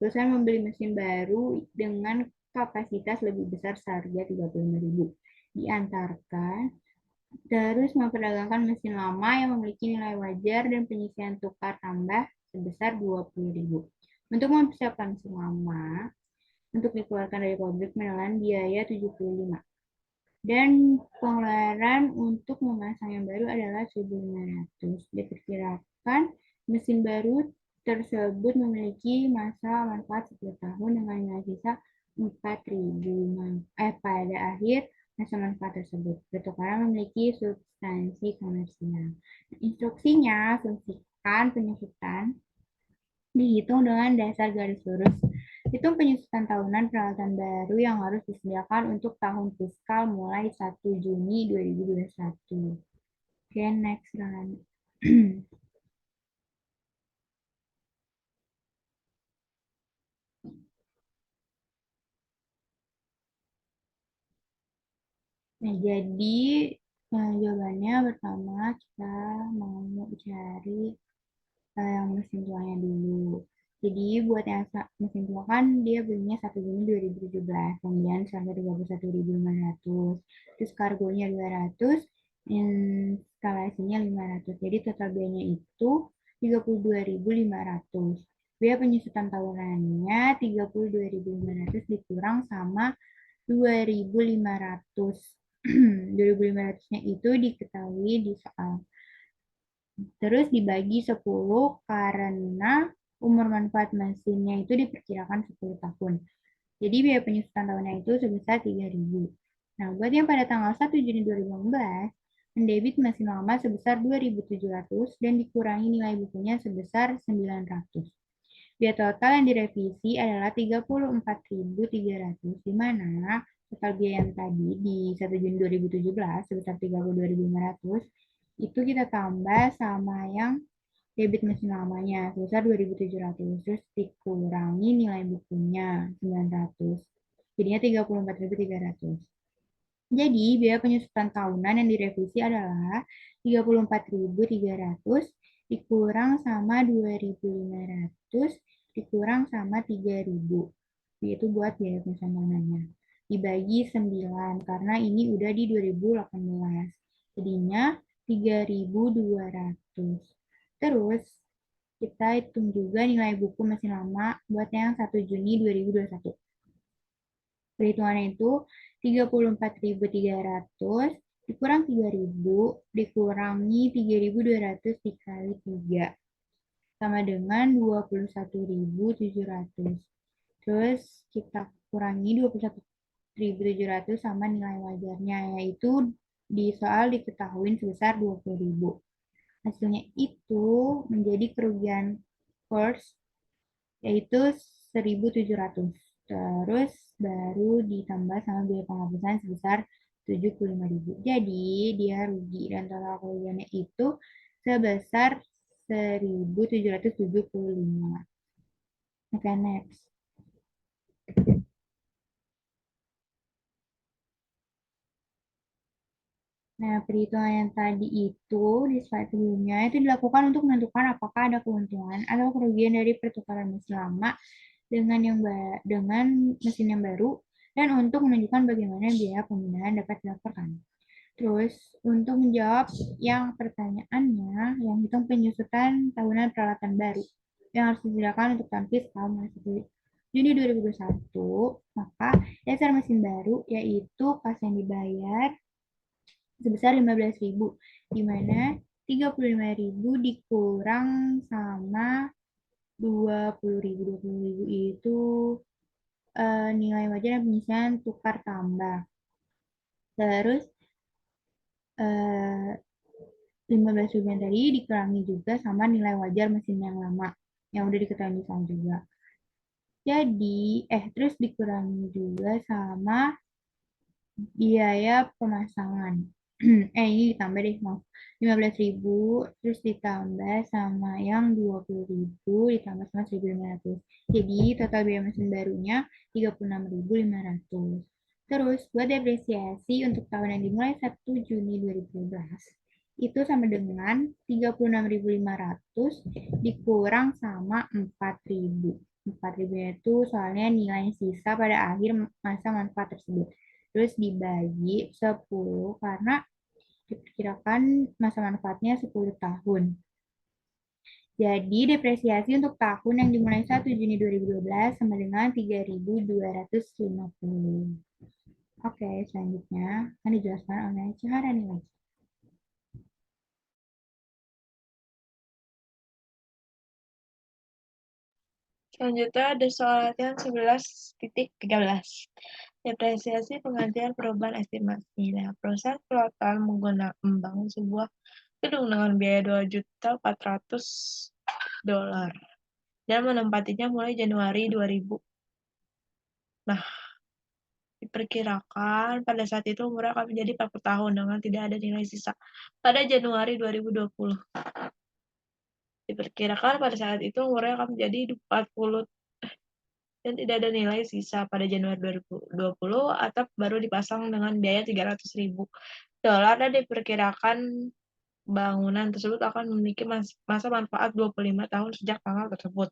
perusahaan membeli mesin baru dengan kapasitas lebih besar seharga 35.000. Diantarkan terus memperdagangkan mesin lama yang memiliki nilai wajar dan penyisian tukar tambah sebesar 20.000. Untuk mempersiapkan mesin lama, untuk dikeluarkan dari pabrik menelan biaya 75. Dan pengeluaran untuk memasang yang baru adalah 1.500. Diperkirakan mesin baru tersebut memiliki masa manfaat 10 tahun dengan nilai sisa 4.000 pada akhir masa manfaat tersebut. Pertukaran memiliki substansi komersial. Instruksinya, fungsikan penyusutan dihitung dengan dasar garis lurus. Hitung penyusutan tahunan peralatan baru yang harus disediakan untuk tahun fiskal mulai 1 Juni 2021. Oke, next run. Nah, jadi jawabannya pertama kita mau cari yang mesin tuanya dulu. Jadi buat yang mesin tua kan dia belinya 1 Juni 2017, kemudian sampai 31.500. Terus kargonya 200, instalasinya 500. Jadi total biayanya itu 32.500. Biaya penyusutan tahunannya 32.500 dikurang sama 2.500. 2.500-nya itu diketahui di soal. Terus dibagi 10 karena umur manfaat mesinnya itu diperkirakan 10 tahun. Jadi biaya penyusutan tahunnya itu sebesar 3.000. Nah, buat yang pada tanggal 1 Juni 2015, mendebit mesin lama sebesar 2.700 dan dikurangi nilai bukunya sebesar 900. Biaya total yang direvisi adalah 34.300, di mana total biaya yang tadi di 1 Juni 2017 sebesar 32.500 itu kita tambah sama yang debit mesin lamanya sebesar 2.700, terus dikurangi nilai bukunya 900. Jadinya 34.300. Jadi, biaya penyusutan tahunan yang direvisi adalah 34.300 dikurang sama 2.500 dikurang sama 3.000. Itu buat biaya penyusutan tahunannya. Dibagi 9 karena ini udah di 2018. Jadinya 3.200. Terus, kita hitung juga nilai buku mesin lama buat yang 1 Juni 2021. Perhitungannya itu 34.300 dikurang 3.000 dikurangi 3.200 dikali 3 sama dengan 21.700. Terus kita kurangi 21.700 sama nilai wajarnya, yaitu di soal diketahui sebesar 20.000. Hasilnya itu menjadi kerugian first, yaitu 1.700. Terus baru ditambah sama biaya penghapusan sebesar 75.000. Jadi dia rugi dan total kerugiannya itu sebesar 1.775. Oke, next. Nah, perhitungan yang tadi itu di slide sebelumnya itu dilakukan untuk menentukan apakah ada keuntungan atau kerugian dari pertukaran mesin lama dengan mesin yang baru dan untuk menunjukkan bagaimana biaya pemindahan dapat dilaporkan. Terus untuk menjawab yang pertanyaannya, yang hitung penyusutan tahunan peralatan baru yang harus disediakan untuk tahun fiskal mulai Juni 2021, maka dasar mesin baru yaitu kas yang dibayar sebesar 15.000, di mana 35.000 dikurang sama 20.000. 20.000 itu nilai wajar dan pengisian tukar tambah. Terus 15.000 yang tadi dikurangi juga sama nilai wajar mesin yang lama yang udah diketahui di sana juga. Jadi, terus dikurangi juga sama biaya pemasangan. Ini ditambah deh, maaf. 15.000 terus ditambah sama yang 20.000 ditambah sama 1.500. Jadi total biaya mesin barunya 36.500. Terus buat depresiasi untuk tahun yang dimulai 1 Juni 2012 itu sama dengan 36.500 dikurang sama 4.000. 4.000 itu soalnya nilai sisa pada akhir masa manfaat tersebut. Terus dibagi 10 karena diperkirakan masa manfaatnya 10 tahun. Jadi depresiasi untuk tahun yang dimulai 1 Juni 2012 sama dengan 3.250. Oke, selanjutnya akan dijelaskan oleh Ciharani lagi. Selanjutnya ada soal latihan 11.13. Depresiasi penggantian perubahan estimasi. Nah, perusahaan Peloton membangun sebuah gedung dengan biaya $2.400.000 dan menempatinya mulai Januari 2000. Nah, diperkirakan pada saat itu umurnya akan menjadi 40 tahun dengan tidak ada nilai sisa pada Januari 2020. Diperkirakan pada saat itu umurnya akan menjadi 40 dan tidak ada nilai sisa pada Januari 2020 atau baru dipasang dengan biaya $300.000 dan diperkirakan bangunan tersebut akan memiliki masa manfaat 25 tahun sejak tanggal tersebut.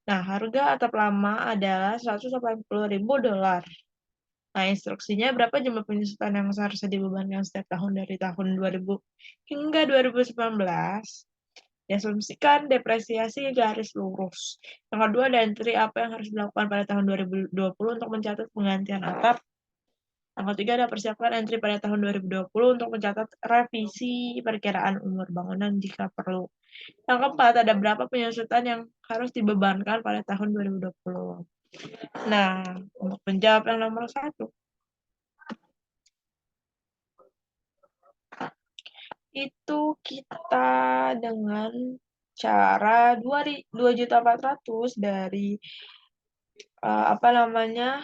Nah, harga atap lama adalah $180.000. Nah, instruksinya berapa jumlah penyusutan yang seharusnya dibebankan setiap tahun dari tahun 2000 hingga 2019. Diasumsikan depresiasi garis lurus. Yang kedua, ada entry apa yang harus dilakukan pada tahun 2020 untuk mencatat penggantian atap. Yang ketiga, ada persiapkan entry pada tahun 2020 untuk mencatat revisi perkiraan umur bangunan jika perlu. Yang keempat, ada berapa penyusutan yang harus dibebankan pada tahun 2020. Nah, untuk menjawab yang nomor 1, itu kita dengan cara 2.400.000 dari apa namanya,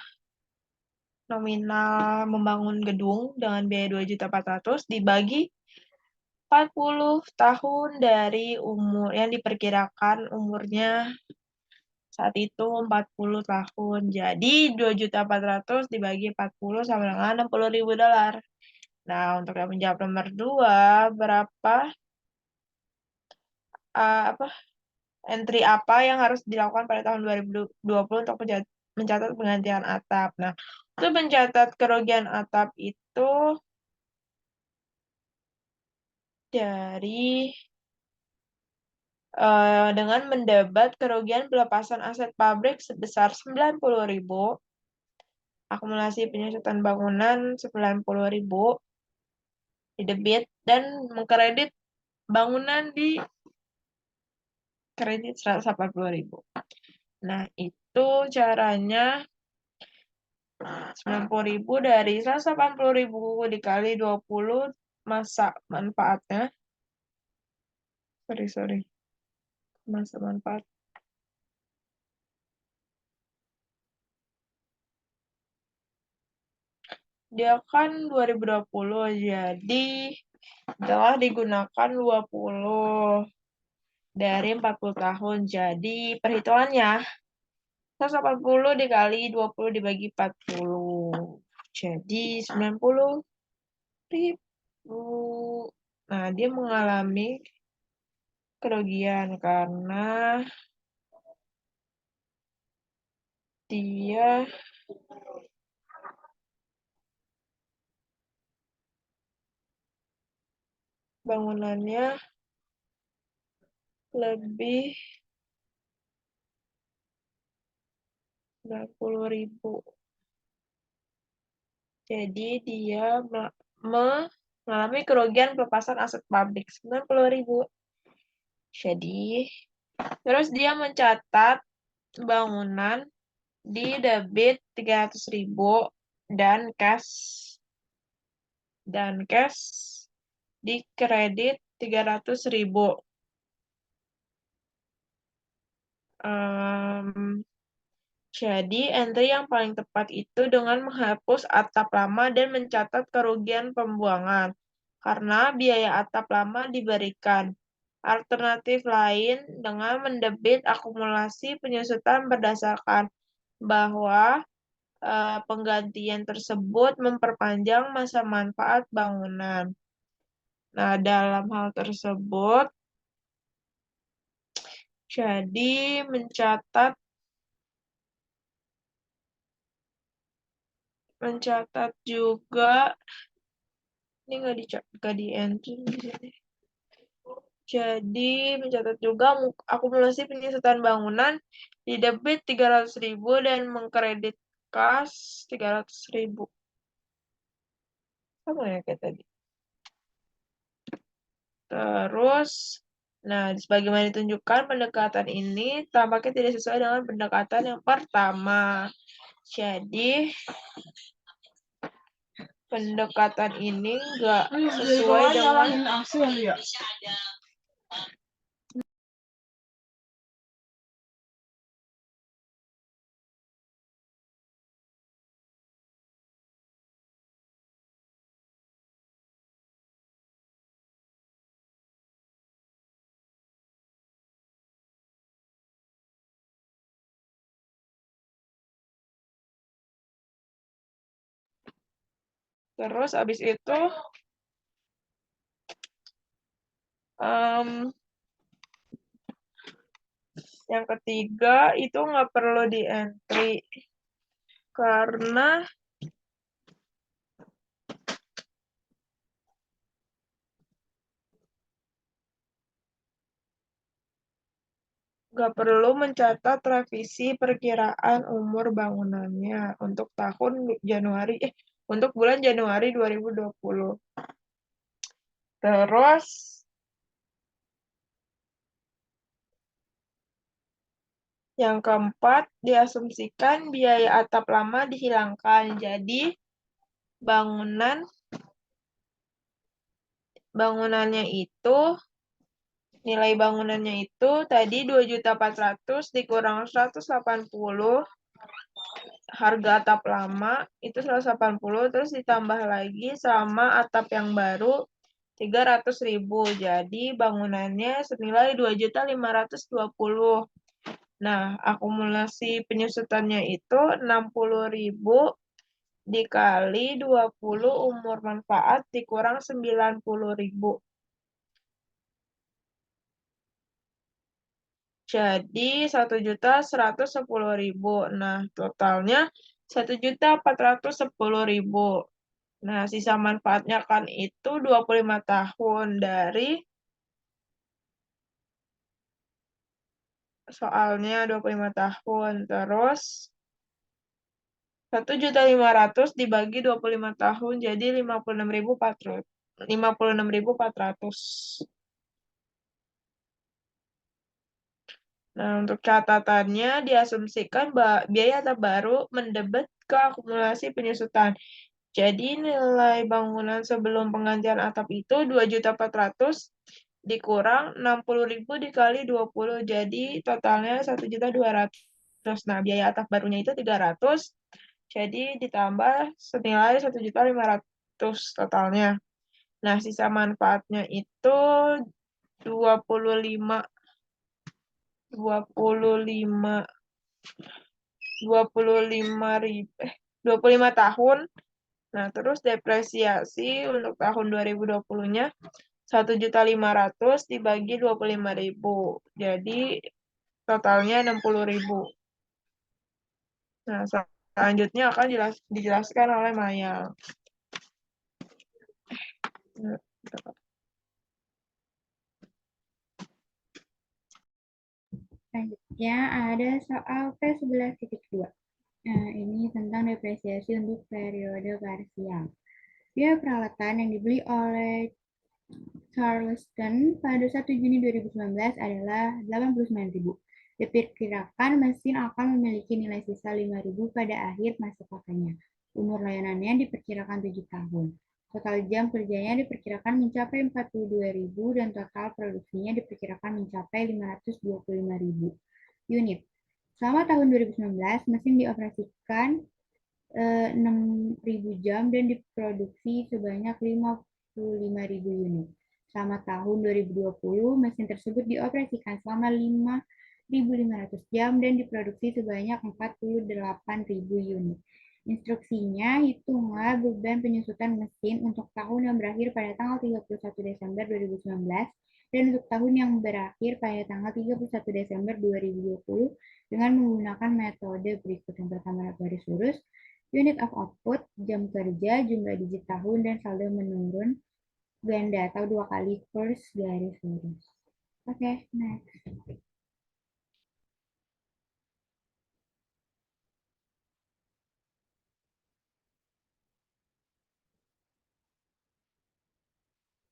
nominal membangun gedung dengan biaya 2.400.000 dibagi 40 tahun dari umur yang diperkirakan umurnya saat itu 40 tahun. Jadi 2.400.000 dibagi 40 sama dengan $60.000. Nah, untuk yang menjawab nomor 2, berapa apa entry apa yang harus dilakukan pada tahun 2020 untuk mencatat penggantian atap. Nah, untuk mencatat kerugian atap itu dari dengan mendebat kerugian pelepasan aset pabrik sebesar 90.000, akumulasi penyusutan bangunan 90.000, didebit dan mengkredit bangunan di kredit 180.000. Nah, itu caranya 90.000 dari 180.000 dikali 20 masa manfaatnya. Sorry. Masa manfaat. Dia kan 2020, jadi telah digunakan 20 dari 40 tahun. Jadi perhitungannya 180 dikali 20 dibagi 40. Jadi 90.000. Nah, dia mengalami kerugian karena dia bangunannya lebih 90.000. Jadi dia mengalami kerugian pelepasan aset pabrik 90.000. Jadi terus dia mencatat bangunan di debit 300.000 dan cash di kredit 300.000. Jadi entry yang paling tepat itu dengan menghapus atap lama dan mencatat kerugian pembuangan karena biaya atap lama diberikan. Alternatif lain dengan mendebit akumulasi penyusutan berdasarkan bahwa penggantian tersebut memperpanjang masa manfaat bangunan. Nah, dalam hal tersebut, jadi mencatat juga, ini nggak di entry di sini. Jadi mencatat juga akumulasi penyusutan bangunan di debit 300.000 dan mengkredit kas 300.000. Sama ya kayak tadi. Terus, nah sebagaimana ditunjukkan pendekatan ini tampaknya tidak sesuai dengan pendekatan yang pertama. Jadi pendekatan ini enggak sesuai dengan terus abis itu Yang ketiga itu nggak perlu di entry karena nggak perlu mencatat revisi perkiraan umur bangunannya untuk untuk bulan Januari 2020. Terus yang keempat, diasumsikan biaya atap lama dihilangkan. Jadi bangunannya itu nilai bangunannya itu tadi 2.400.000 dikurang 180, harga atap lama itu 180, terus ditambah lagi sama atap yang baru 300.000. Jadi bangunannya senilai 2.520.000. Nah, akumulasi penyusutannya itu 60.000 dikali 20 umur manfaat dikurang 90.000. Jadi 1.110.000. Nah, totalnya 1.410.000. Nah, sisa manfaatnya kan itu 25 tahun dari soalnya 25 tahun. Terus 1.500.000 dibagi 25 tahun jadi 56.400. Nah, untuk catatannya diasumsikan biaya atap baru mendebet ke akumulasi penyusutan. Jadi nilai bangunan sebelum penggantian atap itu 2.400.000 dikurang 60.000 dikali 20. Jadi totalnya 1.200.000. Nah, biaya atap barunya itu 300. Jadi ditambah senilai 1.500.000 totalnya. Nah, sisa manfaatnya itu 25 25 25 tahun. Nah, terus depresiasi untuk tahun 2020-nya 1.500.000 dibagi 25.000. Jadi totalnya 60.000. Nah, selanjutnya akan dijelaskan oleh Maya. Selanjutnya ada soal P11.2. Nah, ini tentang depresiasi untuk periode parsial. Biaya peralatan yang dibeli oleh Charleston pada 1 Juni 2019 adalah 89.000. Diperkirakan mesin akan memiliki nilai sisa 5.000 pada akhir masa pakainya. Umur layanannya diperkirakan 7 tahun. Total jam kerjanya diperkirakan mencapai 42.000 dan total produksinya diperkirakan mencapai 525.000 unit. Selama tahun 2019, mesin dioperasikan 6.000 jam dan diproduksi sebanyak 55.000 unit. Selama tahun 2020, mesin tersebut dioperasikan selama 5.500 jam dan diproduksi sebanyak 48.000 unit. Instruksinya, hitunglah beban penyusutan mesin untuk tahun yang berakhir pada tanggal 31 Desember 2019 dan untuk tahun yang berakhir pada tanggal 31 Desember 2020 dengan menggunakan metode berikut. Yang pertama, garis lurus, unit of output, jam kerja, jumlah digit tahun, dan saldo menurun ganda atau 2 kali kurs garis lurus. Oke, next.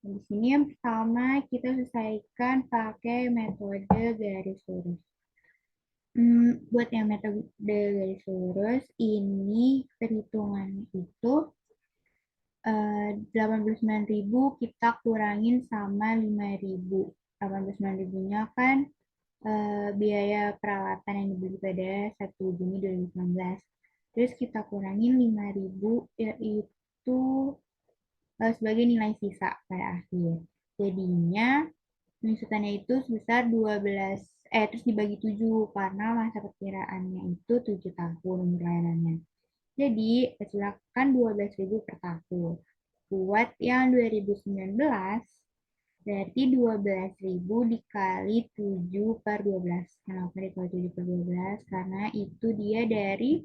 Di sini yang pertama kita selesaikan pakai metode garis lurus. Buat yang metode garis lurus, ini perhitungannya itu 89.000 kita kurangin sama 5.000. 89.000-nya kan biaya peralatan yang dibeli pada 1 Juni 2019. Terus kita kurangin 5.000 yaitu sebagai nilai sisa pada akhir. Jadinya penyusutannya itu sebesar 12 terus dibagi 7 karena masa perkiraannya itu 7 tahun layanannya. Jadi, silakan 12.000 per tahun. Buat yang 2019, Berarti 12.000 dikali 7 per 12. Kenapa dikali 7 per 12? Karena itu dia dari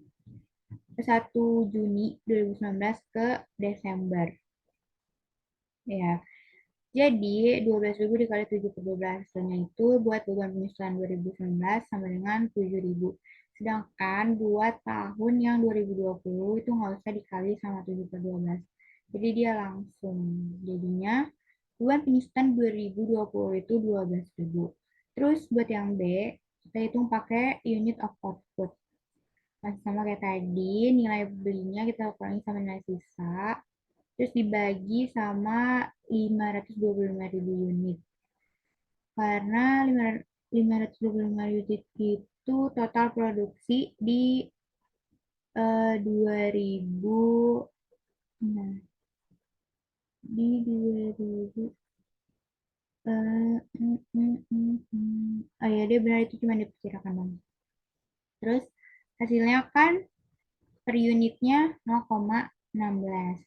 1 Juni 2019 ke Desember. Ya, jadi 12.000 dikali 7 per 12. Hasilnya itu buat beban penyusutan 2019 sama dengan 7.000. Sedangkan buat tahun yang 2020 itu nggak usah dikali sama 7 per 12. Jadi dia langsung. Jadinya beban penyusutan 2020 itu 12.000. Terus buat yang B, kita hitung pakai unit of output. Masih sama kayak tadi, nilai belinya kita kurangi sama nilai sisa, terus dibagi sama 525.000 unit. Karena 525 unit itu total produksi di 2000, nah, di 2000, oh ya dia benar itu cuma diperkirakan dong. Terus hasilnya kan per unitnya 0,16.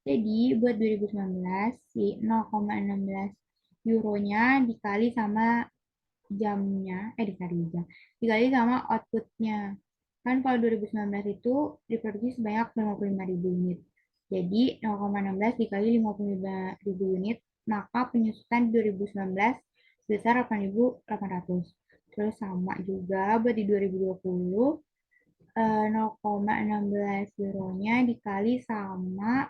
Jadi buat 2019 si 0,16 euronya dikali sama jamnya, dikali sama outputnya. Kan kalau 2019 itu diproduksi sebanyak 55.000 unit. Jadi 0,16 dikali 55.000 unit, maka penyusutan 2019 sebesar 8.800. Terus sama juga buat di 2020, 0,16 euronya dikali sama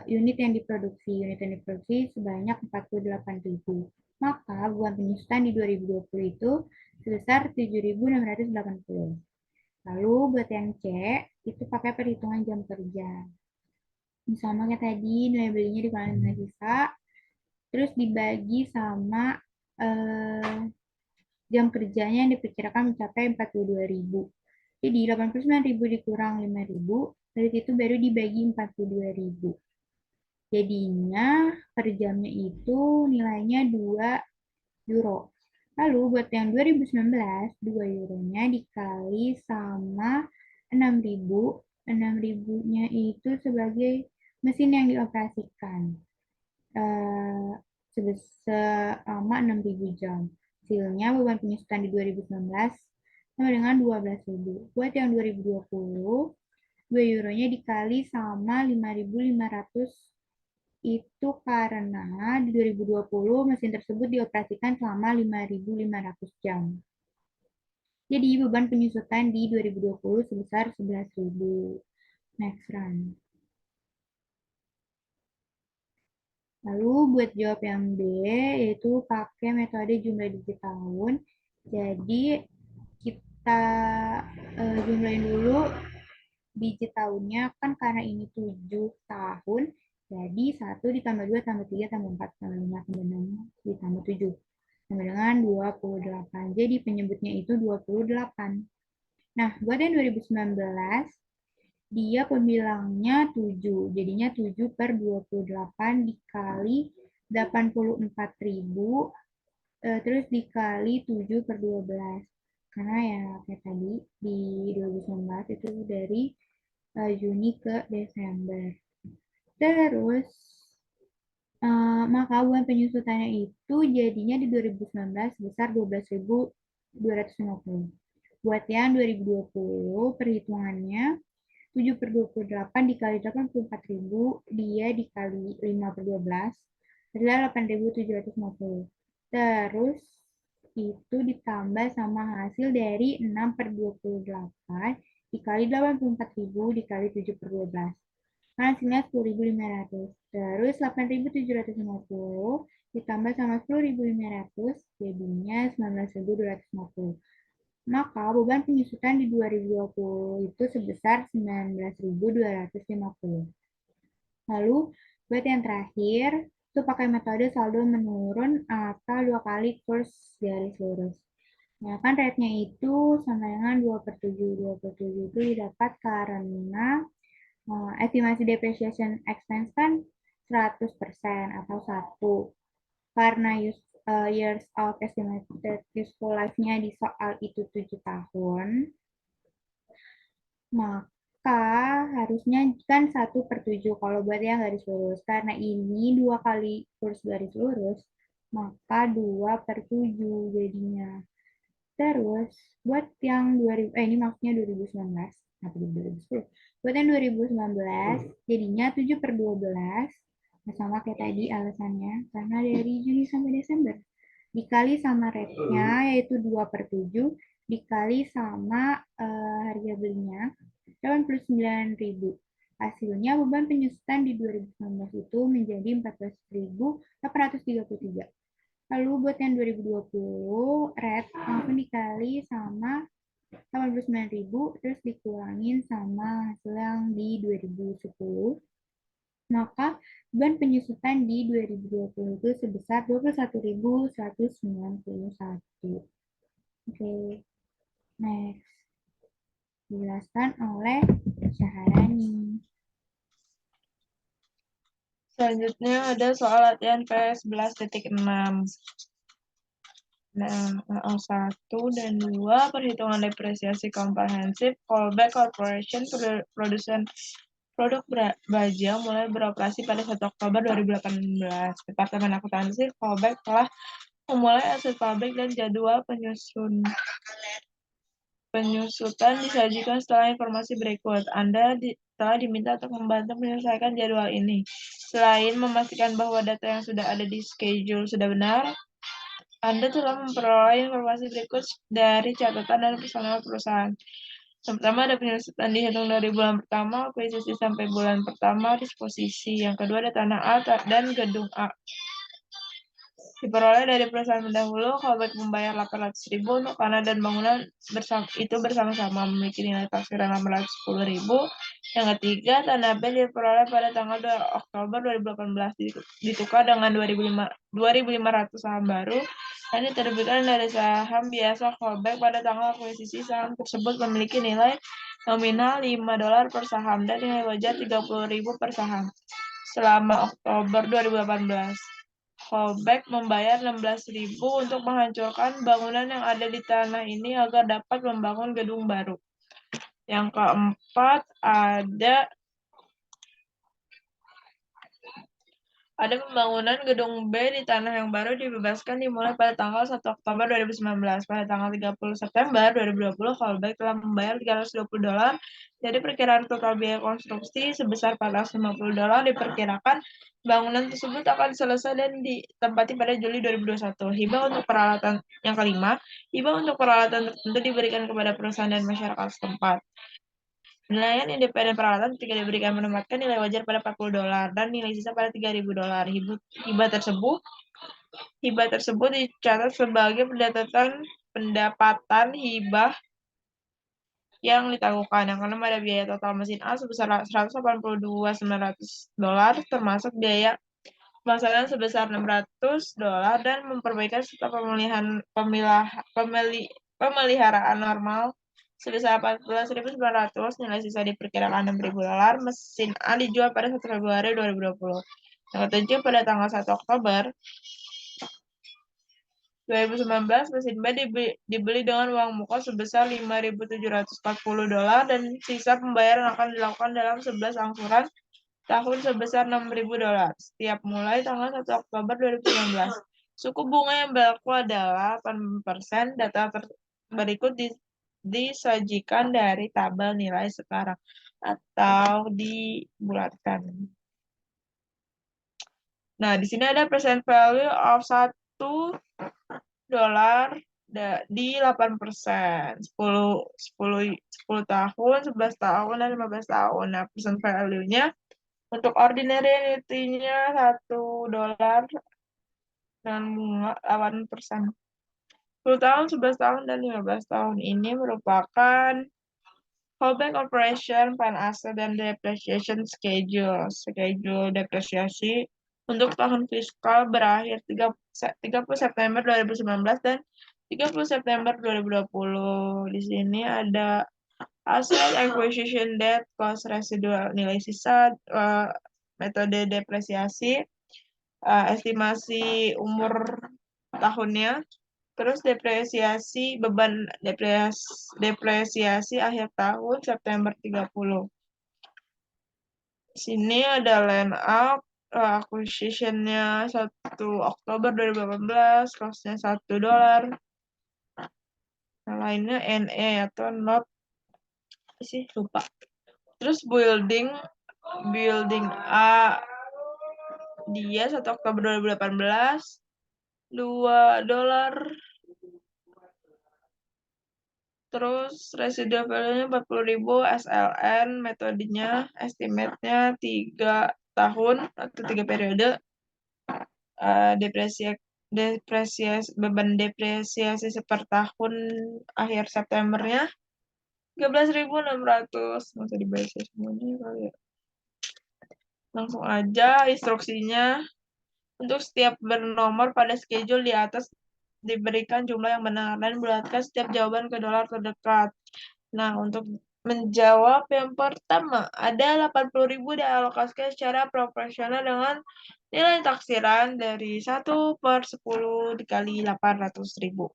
unit yang diproduksi. Unit yang diproduksi sebanyak 48.000. Maka beban penyusutan di 2020 itu sebesar 7.680. Lalu buat yang C, itu pakai perhitungan jam kerja. Sama kayak tadi, nilai belinya dikurangi nilai sisa, terus dibagi sama eh, jam kerjanya yang diperkirakan mencapai 42.000. Jadi 89.000 dikurang 5.000, dari situ baru dibagi 42.000. Jadinya per jamnya itu nilainya 2 euro. Lalu buat yang 2019, 2 euronya dikali sama 6.000. 6.000-nya itu sebagai mesin yang dioperasikan. Eh, selama 6.000 jam. Hasilnya beban penyusutan di 2019 sama dengan 12.000. Buat yang 2020, 2 euronya dikali sama 5.500 itu karena di 2020 mesin tersebut dioperasikan selama 5.500 jam. Jadi beban penyusutan di 2020 sebesar 11.000. Next run. Lalu buat jawab yang B, yaitu pakai metode jumlah digit tahun. Jadi kita jumlahin dulu digit tahunnya, kan karena ini 7 tahun, jadi 1 ditambah 2 tambah 3 tambah 4 tambah 5 tambah 6 ditambah 7 sama dengan 28. Jadi penyebutnya itu 28. Nah, buat yang 2019, dia pembilangnya 7. Jadinya 7 per 28 dikali 84.000, terus dikali 7 per 12. Karena ya kayak tadi, di 2019 itu dari Juni ke Desember. Terus, maka uang penyusutannya itu jadinya di 2019 sebesar 12.250. Buat yang 2020, perhitungannya 7 per 28 dikali 84.000, dia dikali 5 per 12, adalah 8.750. Terus, itu ditambah sama hasil dari 6 per 28 dikali 84.000 dikali 7 per 12. Hasilnya 10.500. Terus 8.750 ditambah sama 10.500 jadinya 19.250. Maka beban penyusutan di 2020 itu sebesar 19.250. Lalu buat yang terakhir itu pakai metode saldo menurun atau 2 kali kurs garis lurus. Nah, kan rate-nya itu sama dengan 2 per 7. 2 per 7 itu didapat karena estimasi depreciation expense kan 100% atau 1. Karena years of estimated useful life-nya di soal itu 7 tahun, maka harusnya kan 1/7 kalau buat yang garis lurus. Karena ini 2 kali kurs garis lurus, maka 2/7 jadinya. Terus, buat yang 2000, ini maksudnya 2019, kenapa di 2010? Buat yang 2019, jadinya 7/12, nah sama kayak tadi alasannya, karena dari Juni sampai Desember. Dikali sama rate-nya, yaitu 2/7, dikali sama harga belinya, 89.000. Hasilnya beban penyusutan di 2019 itu menjadi 14.833. Lalu buat yang 2020, red langsung dikali sama 89.000, terus dikurangin sama hasil yang di 2010. Maka beban penyusutan di 2020 itu sebesar 21.191. Oke, next. Dijelaskan oleh Syaharani. Selanjutnya ada soal latihan P11.6. Nah, 1 dan 2, perhitungan depresiasi komprehensif, Callback Corporation, produsen produk baja mulai beroperasi pada 1 Oktober 2018. Departemen Akuntansi Callback telah memulai aset pabrik dan jadwal penyusutan disajikan setelah informasi berikut. Anda telah diminta untuk membantu menyelesaikan jadwal ini. Selain memastikan bahwa data yang sudah ada di schedule sudah benar, Anda telah memperoleh informasi berikut dari catatan dan personal perusahaan. Yang pertama ada penyusutan dihitung dari bulan pertama, akuisisi sampai bulan pertama, disposisi. Yang kedua ada tanah A dan gedung A. Diperoleh dari perusahaan pendahulu, Callback membayar 800.000 untuk tanah dan bangunan bersama-sama memiliki nilai taksiran 810.000. Yang ketiga, tanah B diperoleh pada tanggal 2 Oktober 2018, ditukar dengan 2.500 saham baru dan diterbitkan dari saham biasa Callback pada tanggal akuisisi. Saham tersebut memiliki nilai nominal $5 per saham dan nilai wajar 30.000 per saham. Selama Oktober 2018, Callback membayar 16.000 untuk menghancurkan bangunan yang ada di tanah ini agar dapat membangun gedung baru. Yang keempat ada pembangunan gedung B di tanah yang baru dibebaskan dimulai pada tanggal 1 Oktober 2019. Pada tanggal 30 September 2020, Callback telah membayar $320. Jadi perkiraan total biaya konstruksi sebesar $450. Diperkirakan bangunan tersebut akan selesai dan ditempati pada Juli 2021. Hibah untuk peralatan yang kelima, hibah untuk peralatan tertentu diberikan kepada perusahaan dan masyarakat setempat. Penilaian independen peralatan ketika diberikan menempatkan nilai wajar pada $40 dan nilai sisa pada $3.000. Hibah tersebut dicatat sebagai pendapatan hibah yang ditangguhkan. Yang keenam ada biaya total mesin A sebesar $182.900 termasuk biaya pemasangan sebesar $600 dan memperbaikan serta pemeliharaan normal sebesar $14.900. Nilai sisa diperkirakan $6.000. Mesin A dijual pada 1 Februari 2020. Yang ketujuh, pada tanggal 1 Oktober 2019, mesin B dibeli dengan uang muka sebesar $5.740 dan sisa pembayaran akan dilakukan dalam 11 angsuran tahun sebesar $6.000 setiap mulai tanggal 1 Oktober 2019. Suku bunga yang berlaku adalah 8%. Data berikut disajikan dari tabel nilai sekarang atau dibulatkan. Nah, di sini ada present value of $1 di 8%, 10 tahun, 11 tahun, dan 15 tahun. Nah, present value-nya untuk ordinary annuity-nya $1 dengan bunga 8%. 10 tahun, 11 tahun, dan 15 tahun ini merupakan Callback Operation, Plan Asset, dan Depreciation Schedule. Schedule depresiasi untuk tahun fiskal berakhir 30 September 2019 dan 30 September 2020. Di sini ada Asset Acquisition Debt, Cost Residual, nilai sisa, metode depresiasi, estimasi umur tahunnya, terus depresiasi beban depresiasi akhir tahun September 30. Sini ada line up acquisition-nya 1 Oktober 2018, cost-nya $1. Yang lainnya NE atau not sih lupa. Terus building A dia 1 Oktober 2018 $2. Terus residual value-nya 40.000, SLN metodenya estimate-nya 3 tahun atau 3 periode. Beban depresiasi per tahun akhir Septembernya 13.600. Nggak usah dibaca semuanya kali ya. Langsung aja instruksinya. Untuk setiap bernomor pada schedule di atas diberikan jumlah yang benar dan bulatkan setiap jawaban ke dolar terdekat. Nah, untuk menjawab yang pertama, ada 80.000 dialokasikan secara proporsional dengan nilai taksiran dari 1/10 dikali 800.000.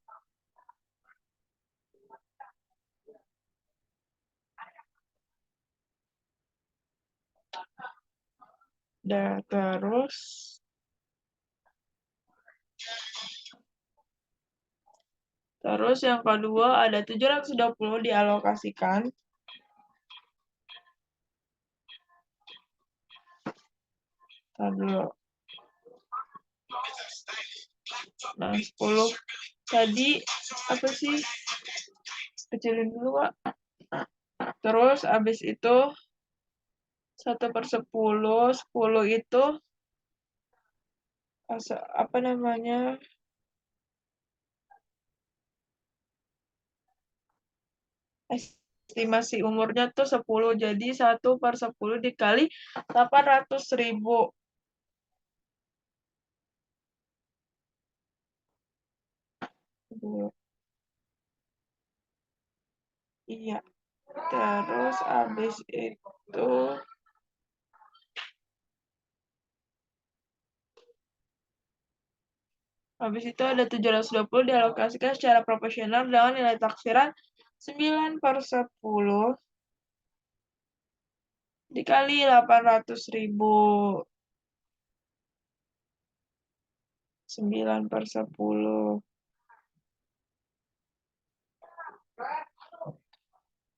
Dan terus yang kedua ada 720 dialokasikan. Nah, 10 tadi apa sih? Kecilin dulu, Pak. Terus habis itu 1/10, 10 itu apa namanya? Estimasi umurnya tuh 10, jadi 1/10 dikali 800.000. Iya. Terus habis itu ada 720 dialokasikan secara proporsional dengan nilai taksiran 9/10 dikali 800.000. 9/10.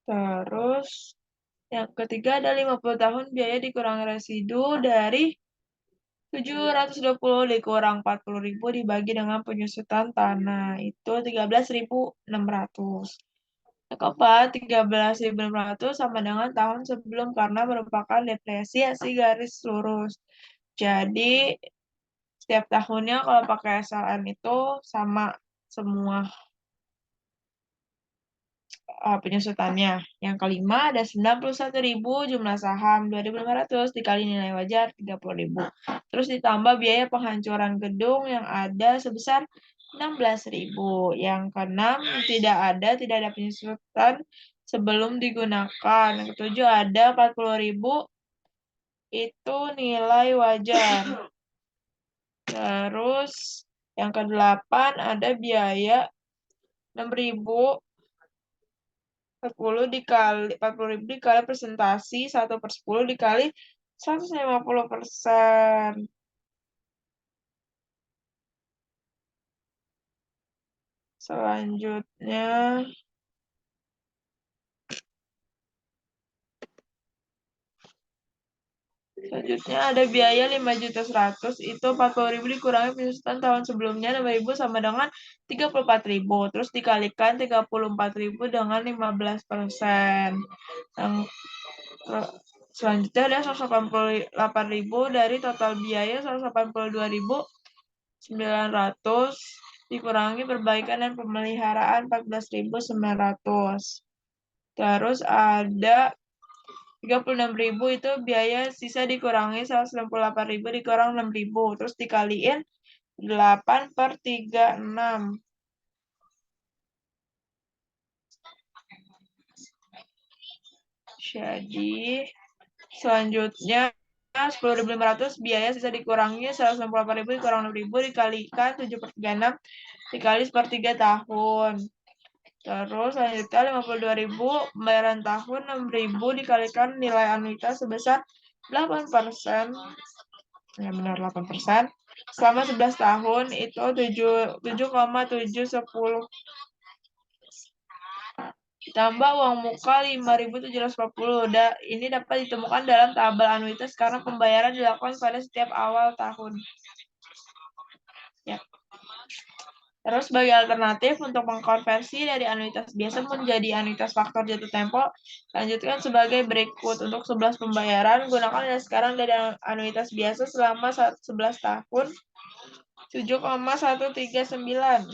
Terus yang ketiga ada 50 tahun biaya dikurangi residu dari 720 dikurang 40.000 dibagi dengan penyusutan tanah. Itu 13.600. Yang keempat, 13.600 sama dengan tahun sebelum karena merupakan depresiasi garis lurus. Jadi, setiap tahunnya kalau pakai SLN itu sama semua penyusutannya. Yang kelima ada 91.000 jumlah saham 2.500 dikali nilai wajar 30.000. Terus ditambah biaya penghancuran gedung yang ada sebesar 16.000. Yang keenam tidak ada penyusutan sebelum digunakan. Yang ketujuh ada 40.000 itu nilai wajar. Terus yang kedelapan ada biaya 6.000 40.000 dikali presentasi 1/10 dikali 150%. Selanjutnya ada biaya 5.100.000 itu 40.000 dikurangi penyusutan tahun sebelumnya 6.000 sama dengan 34.000. Terus dikalikan 34.000 dengan 15%. Selanjutnya ada 188.000 dari total biaya 182.900 dikurangi perbaikan dan pemeliharaan 14.900. Terus ada 36.000 itu biaya sisa dikurangi 168.000 dikurang 6.000. Terus dikaliin 8/36. Jadi selanjutnya 10.500 biaya sisa dikurangi 168.000 dikurang 6.000 dikalikan 7/36 dikali 1/3 tahun. Terus selanjutnya 52.000 pembayaran tahun 6.000 dikalikan nilai anuitas sebesar 8%, ya benar 8%, selama 11 tahun itu 7,710 ditambah uang muka 5.740. Ini dapat ditemukan dalam tabel anuitas karena pembayaran dilakukan pada setiap awal tahun. Ya. Terus sebagai alternatif untuk mengkonversi dari anuitas biasa menjadi anuitas faktor jatuh tempo, lanjutkan sebagai berikut. Untuk 11 pembayaran, gunakan yang sekarang dari anuitas biasa selama 11 tahun, 7,139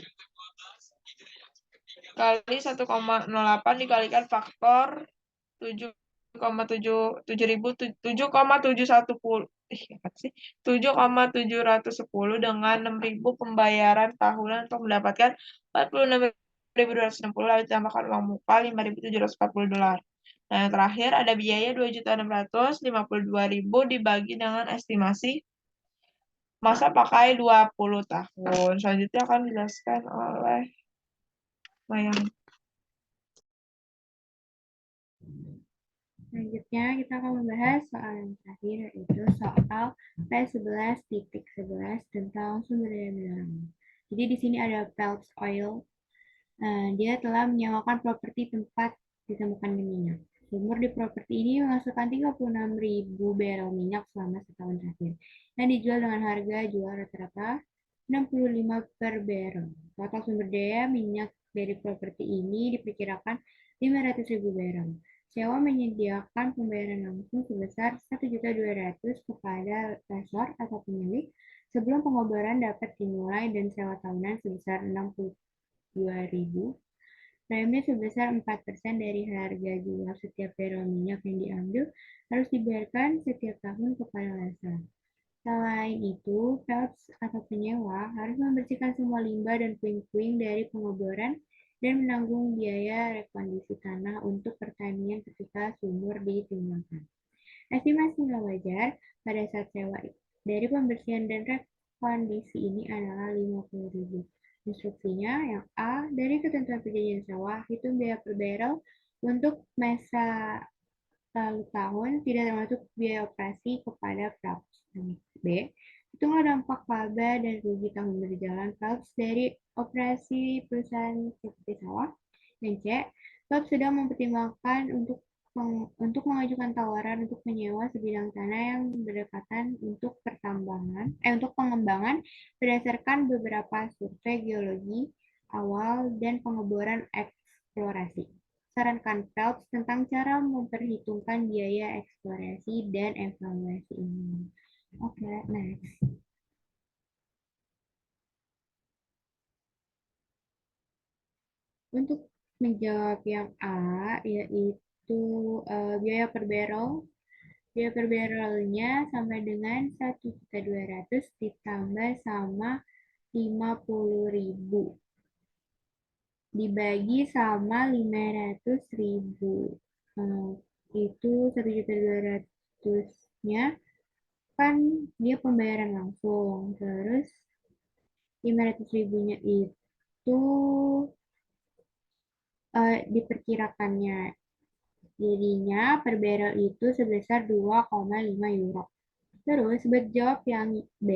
kali 1,08 dikalikan faktor 7,710 dengan 6.000 pembayaran tahunan untuk mendapatkan 46.260, lalu ditambahkan uang muka 5.740 dolar. Nah, yang terakhir ada biaya 2.652.000 dibagi dengan estimasi masa pakai 20 tahun. Selanjutnya akan dijelaskan oleh Mayang. Selanjutnya kita akan membahas soal yang terakhir, yaitu soal P11.11 tentang sumber daya mineral. Jadi di sini ada Phelps Oil. Dia telah menyewakan properti tempat ditemukannya minyak. Sumur di properti ini menghasilkan 36.000 barrel minyak selama setahun terakhir, yang dijual dengan harga jual rata-rata 65 per barrel. Total sumber daya minyak dari properti ini diperkirakan 500.000 barrel. Sewa menyediakan pembayaran langsung sebesar 1.200.000 kepada lessor atau pemilik sebelum pengoboran dapat dimulai dan sewa tahunan sebesar 62.000. Premi sebesar 4% dari harga jual setiap barrel minyak yang diambil harus dibayarkan setiap tahun kepada lessor. Selain itu, Phelps atau penyewa harus membersihkan semua limbah dan puing-puing dari pengoboran dan menanggung biaya rekondisi tanah untuk pertanian ketika sumur ditinggalkan. Estimasi nilai wajar pada saat sewa dari pembersihan dan rekondisi ini adalah 50.000. Instruksinya yang A, dari ketentuan perjanjian sewa, hitung biaya per barrel untuk masa lalu tahun tidak termasuk biaya operasi kepada Phelps. B, hitunglah dampak laba dan rugi tahun berjalan Phelps dari operasi perusahaan seperti sawah. Dan C, Phelps sedang mempertimbangkan untuk mengajukan tawaran untuk menyewa sebidang tanah yang berdekatan untuk pengembangan berdasarkan beberapa survei geologi awal dan pengeboran eksplorasi. Sarankan Phelps tentang cara memperhitungkan biaya eksplorasi dan evaluasi ini. Oke, next. Untuk menjawab yang A, yaitu biaya per barrel. Biaya per barrelnya sama dengan 1.200.000 ditambah sama 50.000 dibagi sama 500.000. Itu 1.200.000-nya kan dia pembayaran langsung. Terus 500.000-nya itu diperkirakannya. Jadinya per barrel itu sebesar 2,5 euro. Terus buat jawab yang B,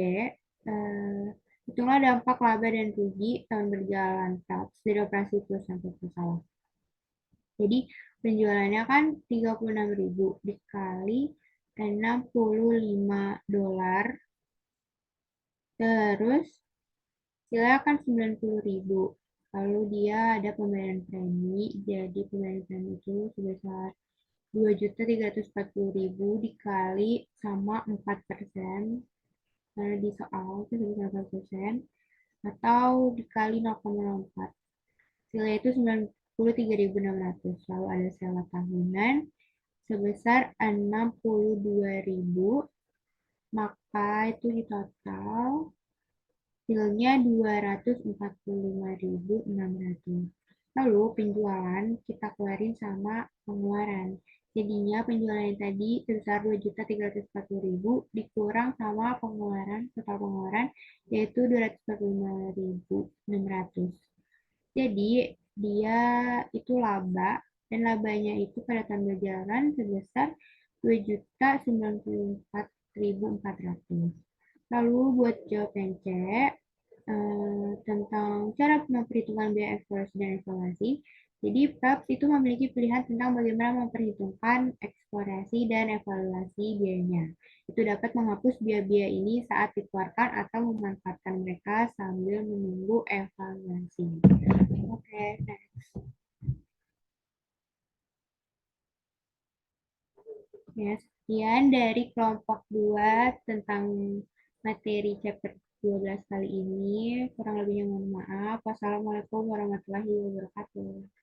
hitunglah dampak laba dan rugi tahun berjalan Phelps dari operasi perusahaan sawah. Jadi penjualannya kan 36.000 dikali 65 dolar. Terus hasilnya kan 90.000. Lalu dia ada pembayaran premi, jadi pembayaran premi itu sebesar 2.340.000 dikali sama 4%. Karena di soal itu sebesar 4%. Atau dikali 0,04. Hasilnya itu 93.600. Lalu ada sewa tahunan sebesar 62.000. Maka itu di total hasilnya 245.600. Lalu penjualan kita keluarin sama pengeluaran. Jadinya penjualan yang tadi sebesar 2.340.000 dikurang sama pengeluaran, total pengeluaran yaitu 245.600. Jadi dia itu laba dan labanya itu pada tahun berjalan sebesar 2.094.400. Lalu buat jawab yang C, tentang cara memperhitungkan biaya eksplorasi dan evaluasi. Jadi PRAPS itu memiliki pilihan tentang bagaimana memperhitungkan eksplorasi dan evaluasi biayanya. Itu dapat menghapus biaya-biaya ini saat dikeluarkan atau memanfaatkan mereka sambil menunggu evaluasi. Oke, next. Ya, sekian dari kelompok 2 tentang materi chapter 12 kali ini. Kurang lebihnya mohon maaf. Wassalamualaikum warahmatullahi wabarakatuh.